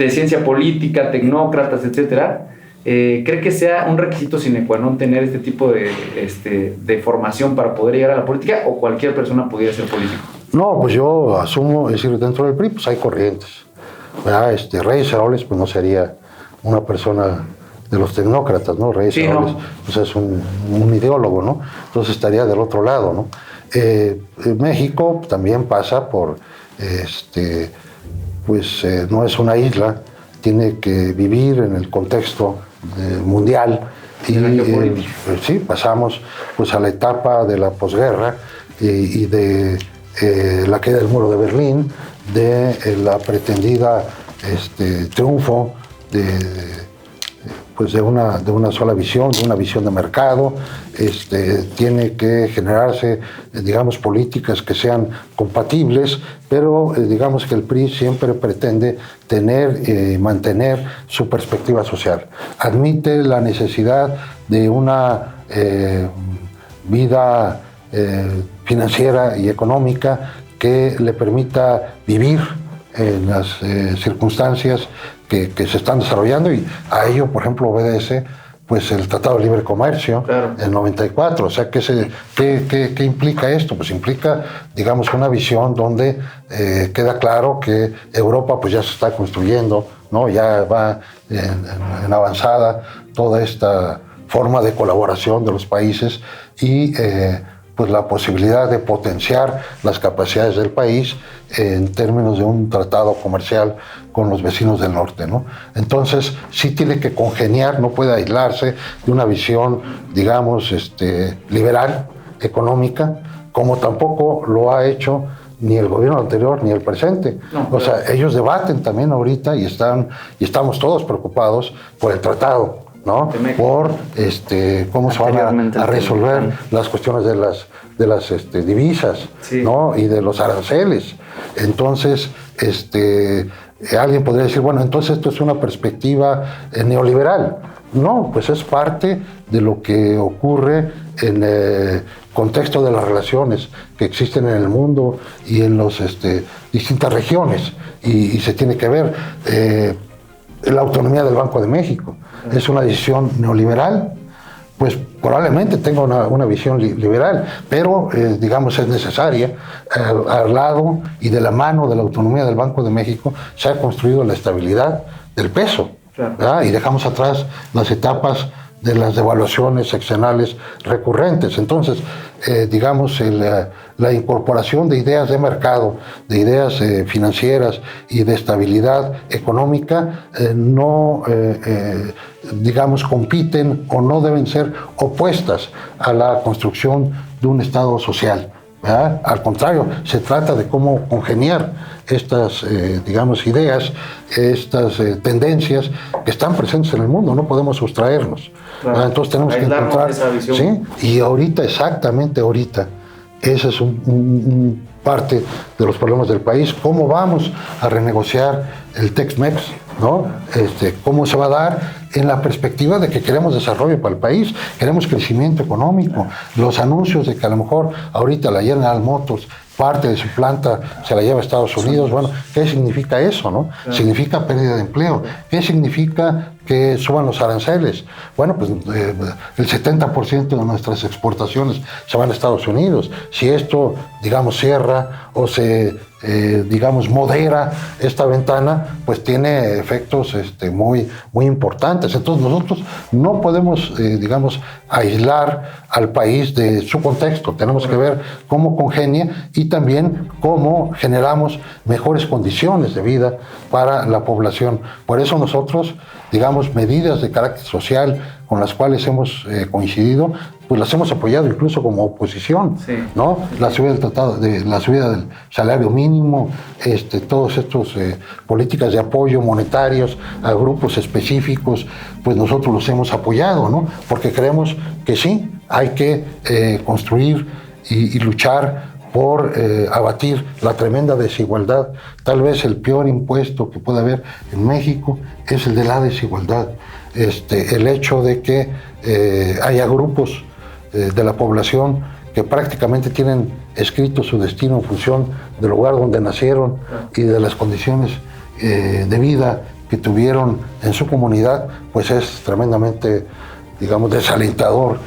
ciencia política, tecnócratas, etcétera, ¿cree que sea un requisito sine qua non tener este tipo de formación para poder llegar a la política, o cualquier persona pudiera ser político? No, pues yo asumo, es decir, dentro del PRI pues hay corrientes, ¿verdad? Reyes Heroles pues no sería una persona de los tecnócratas, ¿no? Reyes Heroles, no. Pues es un ideólogo, ¿no? Entonces estaría del otro lado, ¿no? México también pasa por, no es una isla, tiene que vivir en el contexto mundial y sí, pasamos pues a la etapa de la posguerra y de la caída del muro de Berlín, de la pretendida triunfo de una sola visión, de una visión de mercado. Tiene que generarse, digamos, políticas que sean compatibles, pero digamos que el PRI siempre pretende tener y mantener su perspectiva social. Admite la necesidad de una vida financiera y económica que le permita vivir en las circunstancias que se están desarrollando, y a ello, por ejemplo, obedece pues el Tratado de Libre Comercio, claro, del 94. O sea, ¿qué implica esto? Pues implica, digamos, una visión donde queda claro que Europa pues ya se está construyendo, ¿no? Ya va en avanzada toda esta forma de colaboración de los países y pues la posibilidad de potenciar las capacidades del país en términos de un tratado comercial con los vecinos del norte, ¿no? Entonces, sí tiene que congeniar, no puede aislarse de una visión, digamos, liberal, económica, como tampoco lo ha hecho ni el gobierno anterior ni el presente. No, o sea, ellos debaten también ahorita y estamos todos preocupados por el tratado, ¿no? Por cómo se van a resolver las cuestiones de las divisas, sí, ¿no? Y de los aranceles. Entonces, alguien podría decir, bueno, entonces esto es una perspectiva neoliberal. No, pues es parte de lo que ocurre en el contexto de las relaciones que existen en el mundo y en las distintas regiones. Y se tiene que ver la autonomía del Banco de México. ¿Es una decisión neoliberal? Pues probablemente tenga una visión liberal, pero digamos es necesaria. Al lado y de la mano de la autonomía del Banco de México se ha construido la estabilidad del peso, ¿verdad? Y dejamos atrás las etapas de las devaluaciones sexenales recurrentes. Entonces, digamos, la incorporación de ideas de mercado, de ideas financieras y de estabilidad económica no, digamos, compiten o no deben ser opuestas a la construcción de un Estado social, ¿verdad? Al contrario, se trata de cómo congeniar estas, digamos, ideas, estas tendencias que están presentes en el mundo, no podemos sustraernos. Claro. Entonces tenemos que encontrar, ¿sí? Y ahorita, exactamente ahorita, ese es un parte de los problemas del país. ¿Cómo vamos a renegociar el Tex-Mex? ¿No? ¿Cómo se va a dar en la perspectiva de que queremos desarrollo para el país, queremos crecimiento económico? Los anuncios de que a lo mejor ahorita la General Motors parte de su planta se la lleva a Estados Unidos, bueno, ¿qué significa eso, no? Significa pérdida de empleo. ¿Qué significa que suban los aranceles? Bueno, pues el 70% de nuestras exportaciones se van a Estados Unidos. Si esto, digamos, cierra o se, digamos, modera esta ventana, pues tiene efectos muy, muy importantes. Entonces nosotros no podemos, digamos, aislar al país de su contexto. Tenemos que ver cómo congenia y también cómo generamos mejores condiciones de vida para la población. Por eso nosotros, digamos, medidas de carácter social con las cuales hemos coincidido, pues las hemos apoyado incluso como oposición, sí, ¿no? La subida del tratado, la subida del salario mínimo, todos estos políticas de apoyo monetarios a grupos específicos, pues nosotros los hemos apoyado, ¿no? Porque creemos que sí, hay que construir y luchar por abatir la tremenda desigualdad. Tal vez el peor impuesto que puede haber en México es el de la desigualdad. El hecho de que haya grupos de la población que prácticamente tienen escrito su destino en función del lugar donde nacieron y de las condiciones de vida que tuvieron en su comunidad, pues es tremendamente, digamos, desalentador.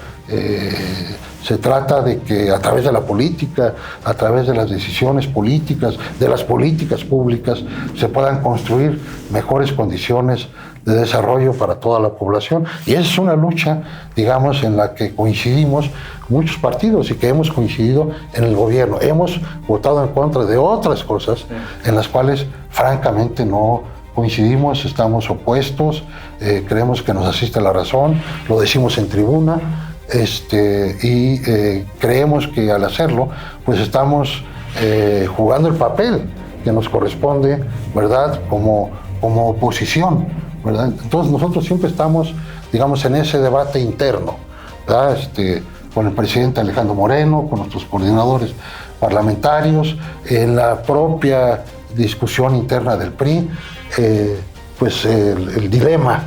Se trata de que a través de la política, a través de las decisiones políticas, de las políticas públicas, se puedan construir mejores condiciones de desarrollo para toda la población. Y esa es una lucha, digamos, en la que coincidimos muchos partidos y que hemos coincidido en el gobierno. Hemos votado en contra de otras cosas en las cuales, francamente, no coincidimos, estamos opuestos, creemos que nos asiste la razón, lo decimos en tribuna. Y creemos que al hacerlo, pues estamos jugando el papel que nos corresponde, ¿verdad? Como oposición, ¿verdad? Entonces nosotros siempre estamos, digamos, en ese debate interno, ¿verdad? Con el presidente Alejandro Moreno, con nuestros coordinadores parlamentarios, en la propia discusión interna del PRI, pues el dilema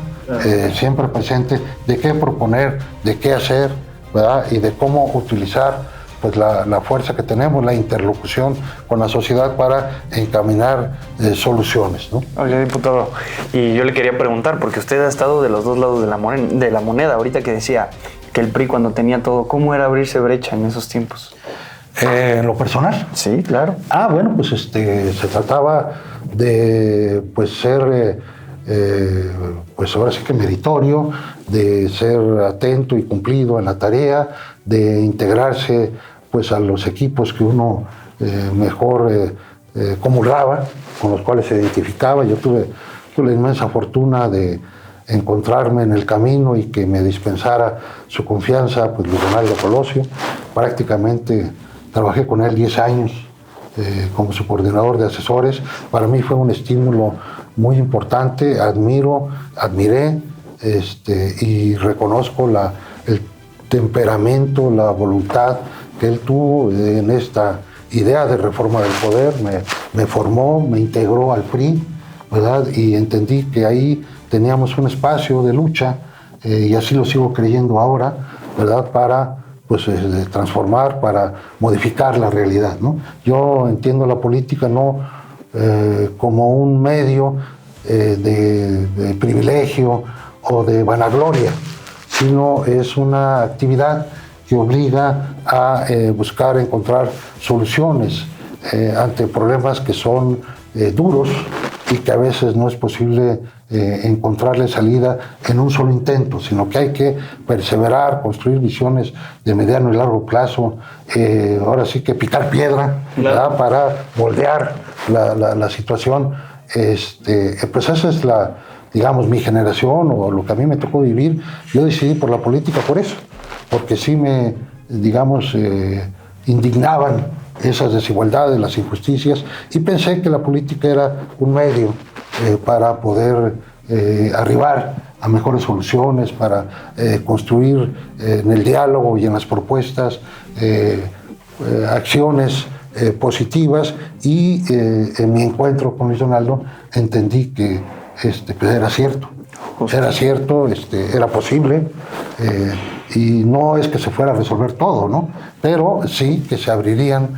siempre presente de qué proponer, de qué hacer, ¿verdad? Y de cómo utilizar pues la fuerza que tenemos, la interlocución con la sociedad para encaminar soluciones, ¿no? Oye, diputado, y yo le quería preguntar, porque usted ha estado de los dos lados de la moneda, ahorita que decía que el PRI cuando tenía todo, ¿cómo era abrirse brecha en esos tiempos? ¿En lo personal? Sí, claro. Bueno, pues se trataba de pues ser pues ahora sí que meritorio, de ser atento y cumplido en la tarea, de integrarse pues a los equipos que uno mejor comulgaba, con los cuales se identificaba. Yo tuve la inmensa fortuna de encontrarme en el camino y que me dispensara su confianza, pues Luis Donaldo Colosio. Prácticamente trabajé con él 10 años como su coordinador de asesores. Para mí fue un estímulo muy importante, admiré y reconozco el temperamento, la voluntad que él tuvo en esta idea de reforma del poder. Me formó, me integró al PRI, ¿verdad? Y entendí que ahí teníamos un espacio de lucha, y así lo sigo creyendo ahora, ¿verdad? Para pues, transformar, para modificar la realidad, ¿no? Yo entiendo la política no como un medio de privilegio o de vanagloria, sino es una actividad que obliga a buscar encontrar soluciones ante problemas que son duros y que a veces no es posible encontrarle salida en un solo intento, sino que hay que perseverar, construir visiones de mediano y largo plazo, ahora sí que picar piedra, ¿verdad? Para moldear la situación. Pues esa es digamos, mi generación o lo que a mí me tocó vivir. Yo decidí por la política por eso, porque sí me, digamos, indignaban esas desigualdades, las injusticias, y pensé que la política era un medio para poder arribar a mejores soluciones, para construir en el diálogo y en las propuestas acciones positivas, y en mi encuentro con Luis Donaldo entendí que pues era cierto. Era cierto, era posible, y no es que se fuera a resolver todo, ¿no? Pero sí que se abrirían,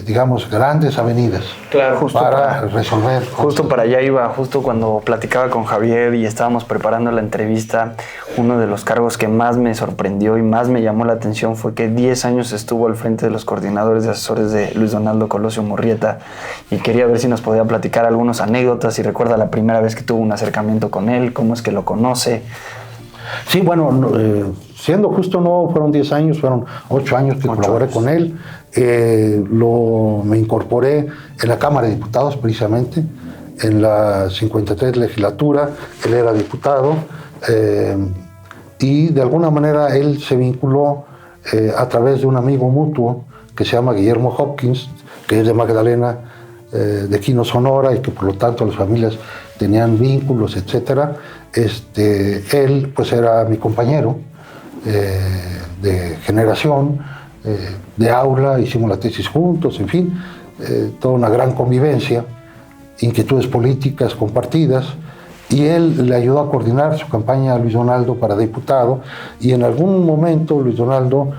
digamos, grandes avenidas, claro, para resolver. Justo para allá iba, justo cuando platicaba con Javier y estábamos preparando la entrevista, uno de los cargos que más me sorprendió y más me llamó la atención fue que 10 años estuvo al frente de los coordinadores de asesores de Luis Donaldo Colosio Murrieta, y quería ver si nos podía platicar algunas anécdotas, si recuerda la primera vez que tuvo un acercamiento con él, cómo es que lo conoce. Sí, bueno, siendo justo, no fueron 10 años, fueron 8 años que colaboré con él. Me incorporé en la Cámara de Diputados, precisamente, en la 53 legislatura. Él era diputado, y de alguna manera él se vinculó a través de un amigo mutuo que se llama Guillermo Hopkins, que es de Magdalena, de Quino, Sonora, y que por lo tanto las familias tenían vínculos, etcétera. Él pues era mi compañero de generación, de aula, hicimos la tesis juntos, en fin, toda una gran convivencia, inquietudes políticas compartidas, y él le ayudó a coordinar su campaña a Luis Donaldo para diputado, y en algún momento Luis Donaldo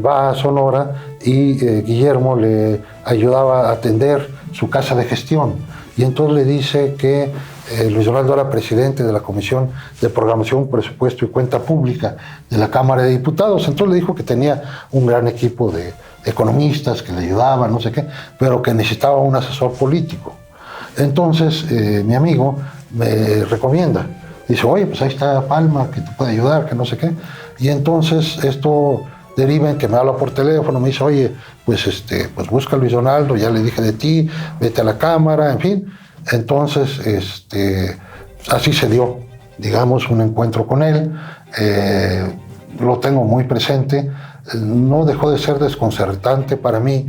va a Sonora y Guillermo le ayudaba a atender su casa de gestión, y entonces le dice que Luis Donaldo era presidente de la Comisión de Programación, Presupuesto y Cuenta Pública de la Cámara de Diputados. Entonces le dijo que tenía un gran equipo de economistas que le ayudaban, no sé qué, pero que necesitaba un asesor político. Entonces mi amigo me recomienda, dice, oye, pues ahí está Palma, que te puede ayudar, que no sé qué. Y entonces esto deriva en que me habla por teléfono, me dice, oye, pues busca a Luis Donaldo, ya le dije de ti, vete a la Cámara, en fin. Entonces, así se dio, digamos, un encuentro con él. Lo tengo muy presente. No dejó de ser desconcertante para mí,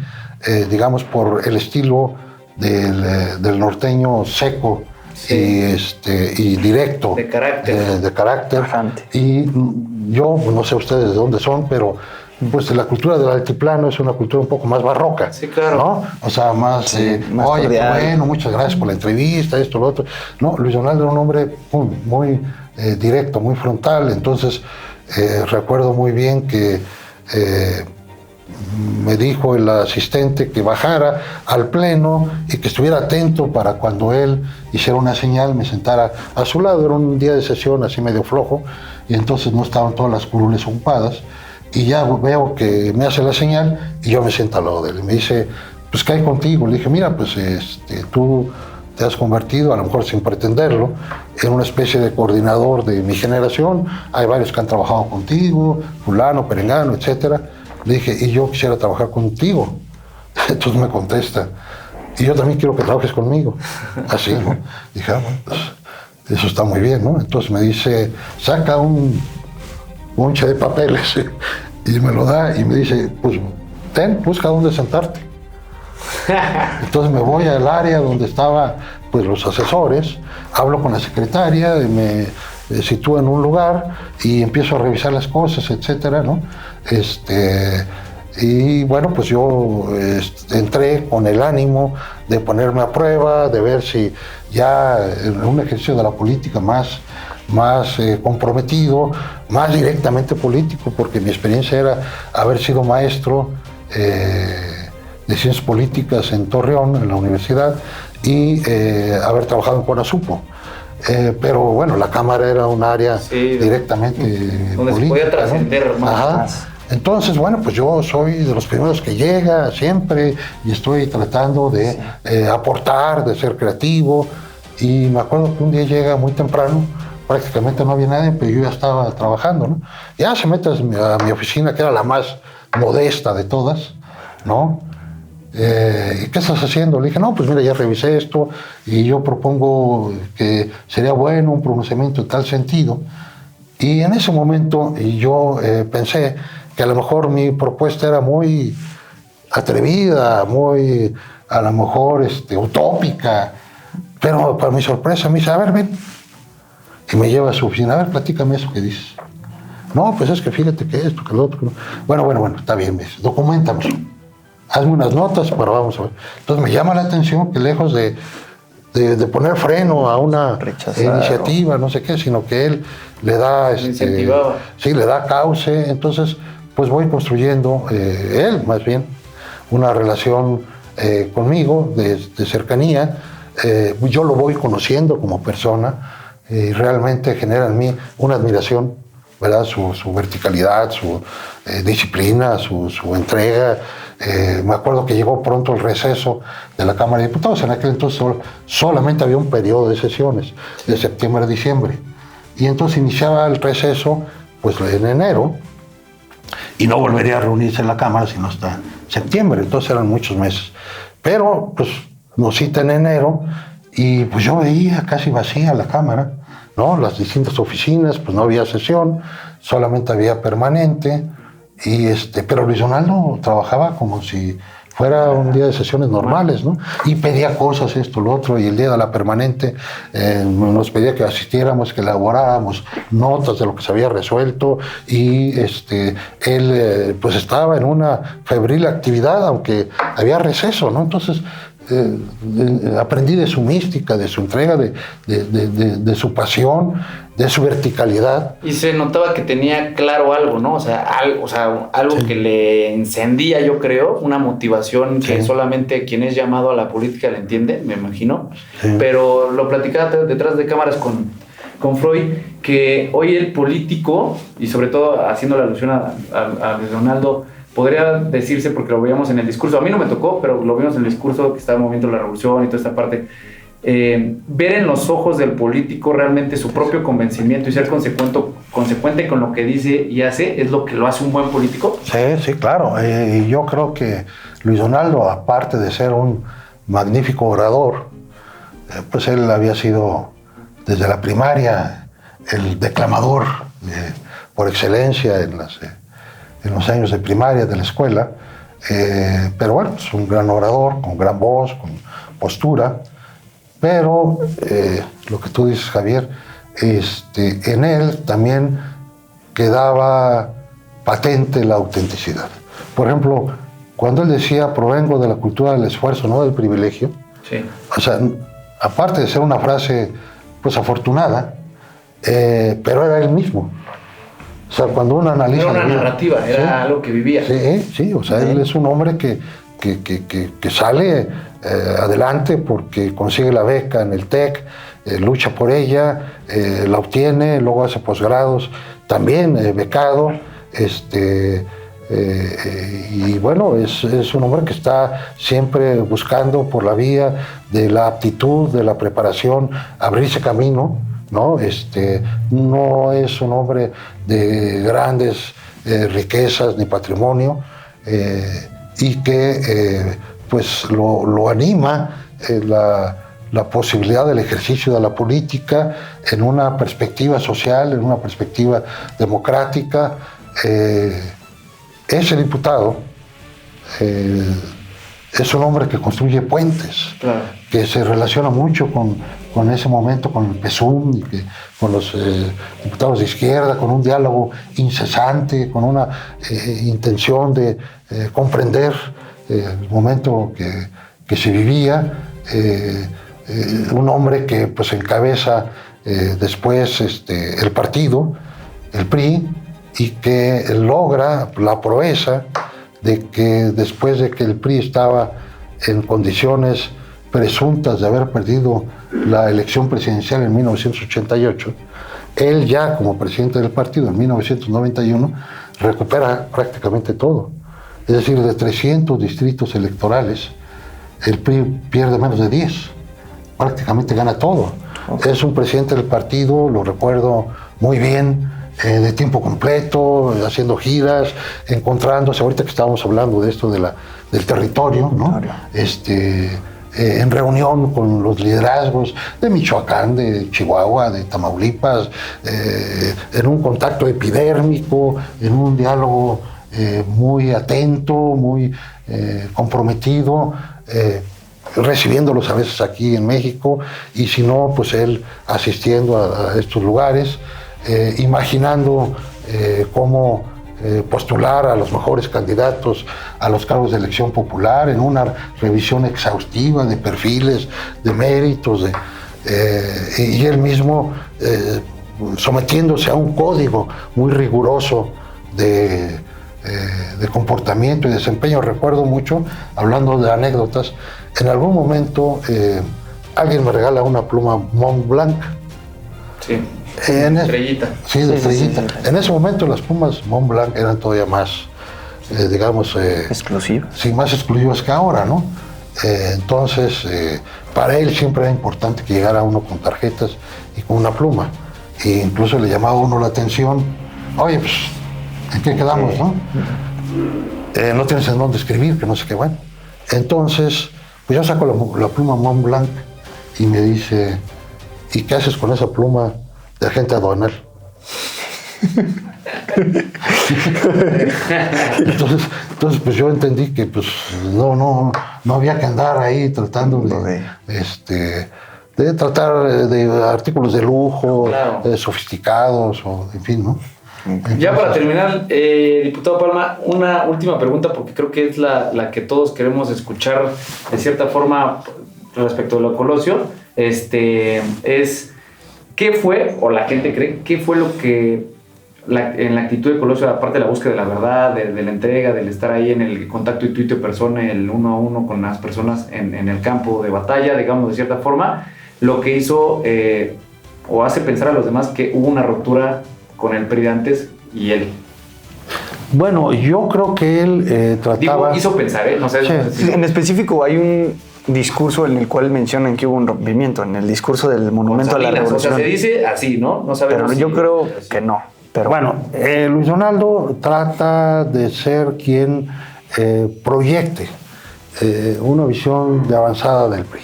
digamos, por el estilo del norteño seco, sí, y directo. De carácter. De carácter. Tajante. Y yo, no sé ustedes de dónde son, pero pues la cultura del altiplano es una cultura un poco más barroca. Sí, claro. ¿No? O sea, más, más oye, qué cordial. bueno, muchas gracias por la entrevista, esto, lo otro. No, Luis Donaldo era un hombre muy directo, muy frontal. Entonces, recuerdo muy bien que me dijo el asistente que bajara al pleno y que estuviera atento para cuando él hiciera una señal me sentara a su lado. Era un día de sesión así medio flojo, y entonces no estaban todas las curules ocupadas, y ya veo que me hace la señal y yo me siento al lado de él y me dice, pues ¿qué hay contigo? Le dije, mira, pues tú te has convertido, a lo mejor sin pretenderlo, en una especie de coordinador de mi generación. Hay varios que han trabajado contigo, fulano, perengano, etcétera. Le dije, y yo quisiera trabajar contigo. Entonces me contesta, y yo también quiero que trabajes conmigo. Así, ¿no? Dije, bueno, pues eso está muy bien, ¿no? Entonces me dice, saca un bonche de papeles, y me lo da y me dice, pues busca dónde sentarte. Entonces me voy al área donde estaban pues los asesores, hablo con la secretaria, me sitúo en un lugar y empiezo a revisar las cosas, etcétera, ¿no? Y bueno, pues yo entré con el ánimo de ponerme a prueba, de ver si ya en un ejercicio de la política más comprometido, más directamente político, porque mi experiencia era haber sido maestro de ciencias políticas en Torreón, en la universidad, y haber trabajado en Conasupo. Pero bueno, la Cámara era un área directamente donde política, se podía trascender ¿no? más. Entonces, bueno, pues yo soy de los primeros que llega siempre y estoy tratando de aportar, de ser creativo. Y me acuerdo que un día llega muy temprano, prácticamente no había nadie, pero yo ya estaba trabajando, ¿no? Ya se mete a mi oficina, que era la más modesta de todas, ¿no? ¿Y qué estás haciendo? Le dije, no, pues mira, ya revisé esto y yo propongo que sería bueno un pronunciamiento en tal sentido. Y en ese momento yo pensé que a lo mejor mi propuesta era muy atrevida, muy a lo mejor utópica, pero para mi sorpresa me dice, a ver, ven. Y me lleva a su oficina, a ver, platícame eso que dices. No, pues es que fíjate que esto, que lo otro. Que no. Bueno, está bien, me dice, documentamelo. hazme unas notas, pero vamos a ver. Entonces me llama la atención que lejos de poner freno a una iniciativa, no sé qué, sino que él le da, sí, le da cauce. Entonces, pues voy construyendo, él más bien, una relación conmigo de cercanía. Yo lo voy conociendo como persona y realmente genera en mí una admiración, ¿verdad? Su verticalidad, su disciplina, su entrega. Me acuerdo que llegó pronto el receso de la Cámara de Diputados. En aquel entonces solamente había un periodo de sesiones, de septiembre a diciembre. Y entonces iniciaba el receso pues en enero, y no volvería a reunirse en la Cámara sino hasta septiembre. Entonces eran muchos meses. Pero pues nos cita en enero y pues yo veía casi vacía la Cámara, ¿no? Las distintas oficinas, pues no había sesión, solamente había permanente. Pero Luis Donaldo trabajaba como si fuera un día de sesiones normales, ¿no? Y pedía cosas, esto, lo otro, y el día de la permanente nos pedía que asistiéramos, que elaboráramos notas de lo que se había resuelto, y él pues estaba en una febril actividad, aunque había receso, ¿no? Entonces aprendí de su mística, de su entrega, de su pasión, de su verticalidad. Y se notaba que tenía claro algo, ¿no? O sea, algo sí, que le encendía, yo creo, una motivación que solamente quien es llamado a la política le entiende, me imagino. Sí. Pero lo platicaba detrás de cámaras con Freud, que hoy el político, y sobre todo haciendo la alusión a Luis Donaldo, podría decirse, porque lo veíamos en el discurso, a mí no me tocó, pero lo vimos en el discurso que estaba moviendo la revolución y toda esta parte, ver en los ojos del político realmente su propio convencimiento y ser consecuente con lo que dice y hace, es lo que lo hace un buen político. Sí, claro. Y yo creo que Luis Donaldo, aparte de ser un magnífico orador, pues él había sido desde la primaria el declamador por excelencia en los años de primaria de la escuela, pero bueno, es un gran orador, con gran voz, con postura, pero lo que tú dices, Javier, en él también quedaba patente la autenticidad. Por ejemplo, cuando él decía, provengo de la cultura del esfuerzo, no del privilegio, sí. O sea, aparte de ser una frase pues afortunada, pero era él mismo. O sea, cuando uno analiza... Era una narrativa, era algo que vivía. Sí, o sea, él es un hombre que sale adelante porque consigue la beca en el TEC, lucha por ella, la obtiene, luego hace posgrados, también becado, y bueno, es un hombre que está siempre buscando por la vía de la aptitud, de la preparación, abrirse camino, ¿no? No es un hombre de grandes riquezas ni patrimonio, y que pues lo anima la posibilidad del ejercicio de la política en una perspectiva social, en una perspectiva democrática. Ese diputado es un hombre que construye puentes, claro, que se relaciona mucho con ese momento, con el PSUM, y con los diputados de izquierda, con un diálogo incesante, con una intención de comprender el momento que se vivía. Un hombre que pues encabeza después el partido, el PRI, y que logra la proeza de que después de que el PRI estaba en condiciones presuntas de haber perdido la elección presidencial en 1988, él ya como presidente del partido en 1991 recupera prácticamente todo. Es decir, de 300 distritos electorales, el PRI pierde menos de 10, prácticamente gana todo. Es un presidente del partido, lo recuerdo muy bien, de tiempo completo, haciendo giras, encontrándose, ahorita que estábamos hablando de esto del territorio, ¿no? En reunión con los liderazgos de Michoacán, de Chihuahua, de Tamaulipas, en un contacto epidérmico, en un diálogo muy atento, muy comprometido, recibiéndolos a veces aquí en México, y si no, pues él asistiendo a estos lugares, imaginando cómo postular a los mejores candidatos a los cargos de elección popular en una revisión exhaustiva de perfiles, de méritos, y él mismo sometiéndose a un código muy riguroso de comportamiento y desempeño. Recuerdo mucho, hablando de anécdotas, en algún momento alguien me regala una pluma Montblanc. Sí. Estrellita. Sí, de estrellita. En ese momento las plumas Montblanc eran todavía más, digamos... exclusivas. Sí, más exclusivas que ahora, ¿no? Entonces, para él siempre era importante que llegara uno con tarjetas y con una pluma. E incluso le llamaba a uno la atención, oye, pues, ¿en qué quedamos, no? No tienes en dónde escribir, que no sé qué, bueno. Entonces, pues yo saco la pluma Montblanc y me dice, ¿y qué haces con esa pluma de agente aduanal? entonces pues yo entendí que pues no había que andar ahí tratando de tratar de artículos de lujo, claro, sofisticados, o en fin, ¿no? Entonces, ya para terminar, diputado Palma, una última pregunta, porque creo que es la que todos queremos escuchar de cierta forma respecto de lo Colosio. Es ¿qué fue, o la gente cree, qué fue lo que en la actitud de Colosio, aparte de la búsqueda de la verdad, de la entrega, del estar ahí en el contacto intuito persona, el uno a uno con las personas en el campo de batalla, digamos de cierta forma, lo que hizo o hace pensar a los demás que hubo una ruptura con el PRI de antes y él? Bueno, yo creo que él trataba... hizo pensar, ¿eh? No sé, sí. En específico hay un discurso en el cual mencionan que hubo un rompimiento, en el discurso del Monumento a la Revolución. O sea, se dice así, ¿no? No sabemos. Pero yo creo que no. Pero bueno, Luis Donaldo trata de ser quien proyecte una visión de avanzada del PRI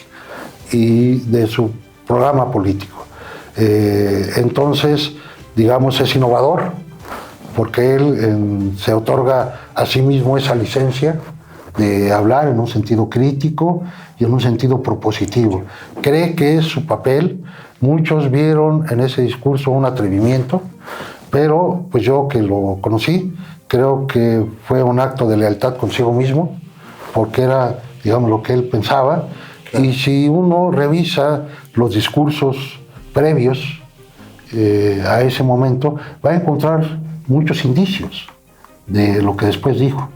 y de su programa político. Entonces, digamos, es innovador, porque él se otorga a sí mismo esa licencia de hablar en un sentido crítico y en un sentido propositivo. Cree que es su papel. Muchos vieron en ese discurso un atrevimiento, pero pues yo que lo conocí, creo que fue un acto de lealtad consigo mismo, porque era, digamos, lo que él pensaba. Claro. Y si uno revisa los discursos previos a ese momento, va a encontrar muchos indicios de lo que después dijo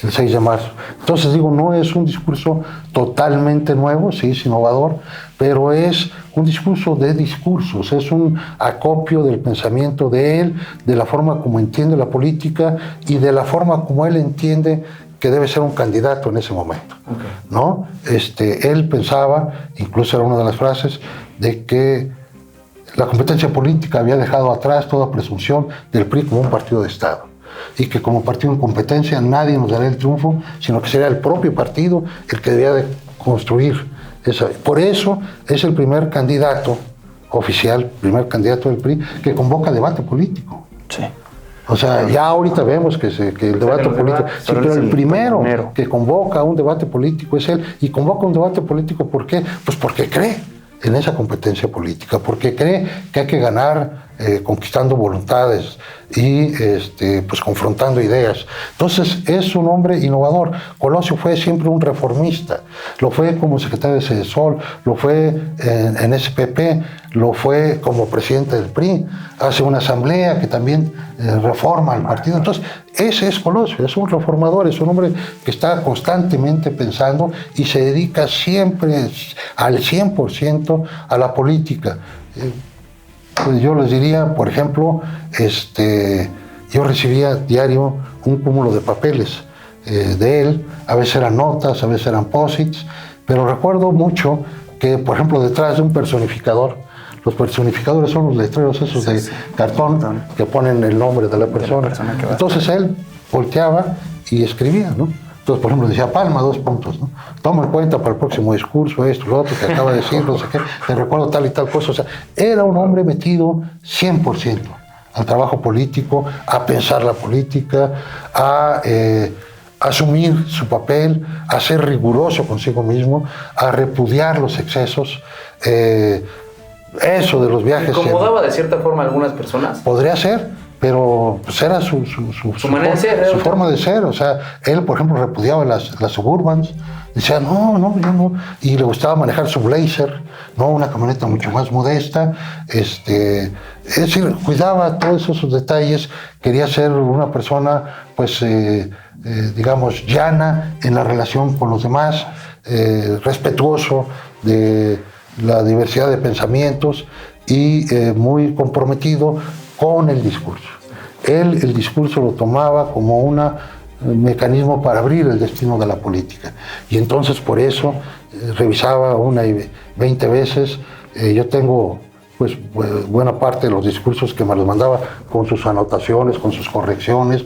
el 6 de marzo. Entonces digo, no es un discurso totalmente nuevo, sí es innovador, pero es un discurso de discursos, es un acopio del pensamiento de él, de la forma como entiende la política y de la forma como él entiende que debe ser un candidato en ese momento, okay, ¿no? Él pensaba, incluso era una de las frases, de que la competencia política había dejado atrás toda presunción del PRI como un partido de Estado, y que como partido en competencia nadie nos daría el triunfo, sino que sería el propio partido el que debía de construir esa. Por eso es el primer candidato oficial, primer candidato del PRI, que convoca debate político. Sí. O sea, ya ahorita vemos que el debate político, sí, pero el primero que convoca un debate político es él, y convoca un debate político, ¿por qué? Pues porque cree en esa competencia política, porque cree que hay que ganar conquistando voluntades y pues confrontando ideas. Entonces es un hombre innovador. Colosio fue siempre un reformista, lo fue como secretario de Sedesol, lo fue en SPP, lo fue como presidente del PRI, hace una asamblea que también reforma el partido. Entonces ese es Colosio, es un reformador, es un hombre que está constantemente pensando y se dedica siempre al 100% a la política. Pues yo les diría, por ejemplo, yo recibía diario un cúmulo de papeles de él, a veces eran notas, a veces eran posits, pero recuerdo mucho que, por ejemplo, detrás de un personificador, los personificadores son los letreros esos de cartón que ponen el nombre de la persona. Entonces él volteaba y escribía, ¿no? Entonces, por ejemplo, decía Palma, 2 puntos, ¿no? Toma en cuenta para el próximo discurso esto, lo otro que acaba de decir, no sé qué, te recuerdo tal y tal cosa. O sea, era un hombre metido 100% al trabajo político, a pensar la política, a asumir su papel, a ser riguroso consigo mismo, a repudiar los excesos. Eso de los viajes... ¿Incomodaba de cierta forma a algunas personas? Podría ser, pero pues era su manera de ser, su forma de ser. O sea, él, por ejemplo, repudiaba las Suburbans. Decía, no, yo no. Y le gustaba manejar su Blazer, ¿no? Una camioneta mucho más modesta. Es decir, cuidaba todos esos detalles. Quería ser una persona, pues, digamos, llana en la relación con los demás, respetuoso de la diversidad de pensamientos y muy comprometido con el discurso. Él el discurso lo tomaba como un mecanismo para abrir el destino de la política. Y entonces por eso revisaba una y 20 veces. Yo tengo pues buena parte de los discursos que me los mandaba con sus anotaciones, con sus correcciones,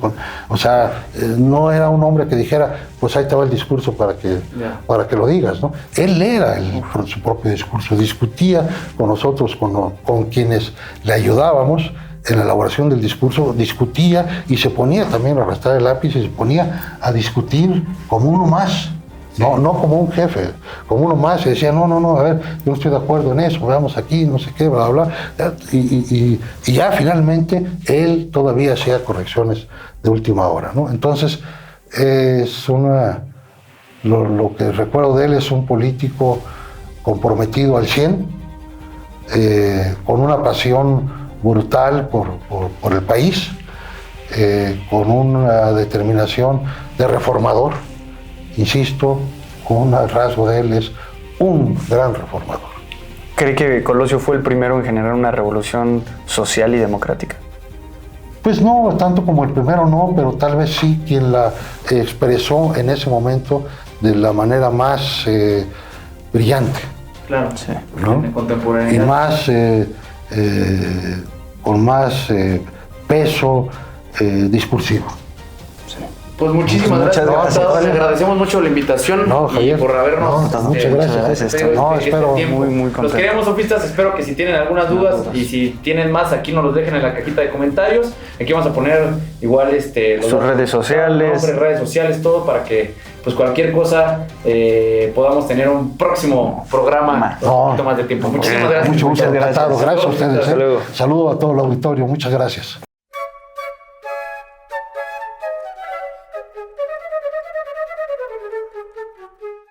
o sea, no era un hombre que dijera, pues ahí te va el discurso para que lo digas, ¿no? Él era su propio discurso, discutía con nosotros, con quienes le ayudábamos en la elaboración del discurso, discutía y se ponía también a arrastrar el lápiz y se ponía a discutir como uno más. No como un jefe, como uno más, y decía, no, a ver, yo no estoy de acuerdo en eso, veamos aquí, no sé qué, bla, bla, y ya finalmente él todavía hacía correcciones de última hora, ¿no? Entonces, lo que recuerdo de él es un político comprometido al 100, con una pasión brutal por el país, con una determinación de reformador. Insisto, con un rasgo de él, es un gran reformador. ¿Cree que Colosio fue el primero en generar una revolución social y democrática? Pues no, tanto como el primero no, pero tal vez sí quien la expresó en ese momento de la manera más brillante. Claro, sí. ¿no? En contemporaneidad. Y más, con más peso discursivo. Pues muchísimas gracias. Le agradecemos mucho la invitación y por habernos. Muchas gracias. Espero muy contento. Los queremos, sofistas. Espero que si tienen algunas dudas y si tienen más, aquí nos los dejen en la cajita de comentarios. Aquí vamos a poner igual sus redes sociales. Redes sociales, todo para que pues cualquier cosa podamos tener un próximo programa con un poquito más de tiempo. Muchísimas gracias. Muchas gracias. Gracias a ustedes. Hasta luego. Saludo a todo el auditorio. Muchas gracias.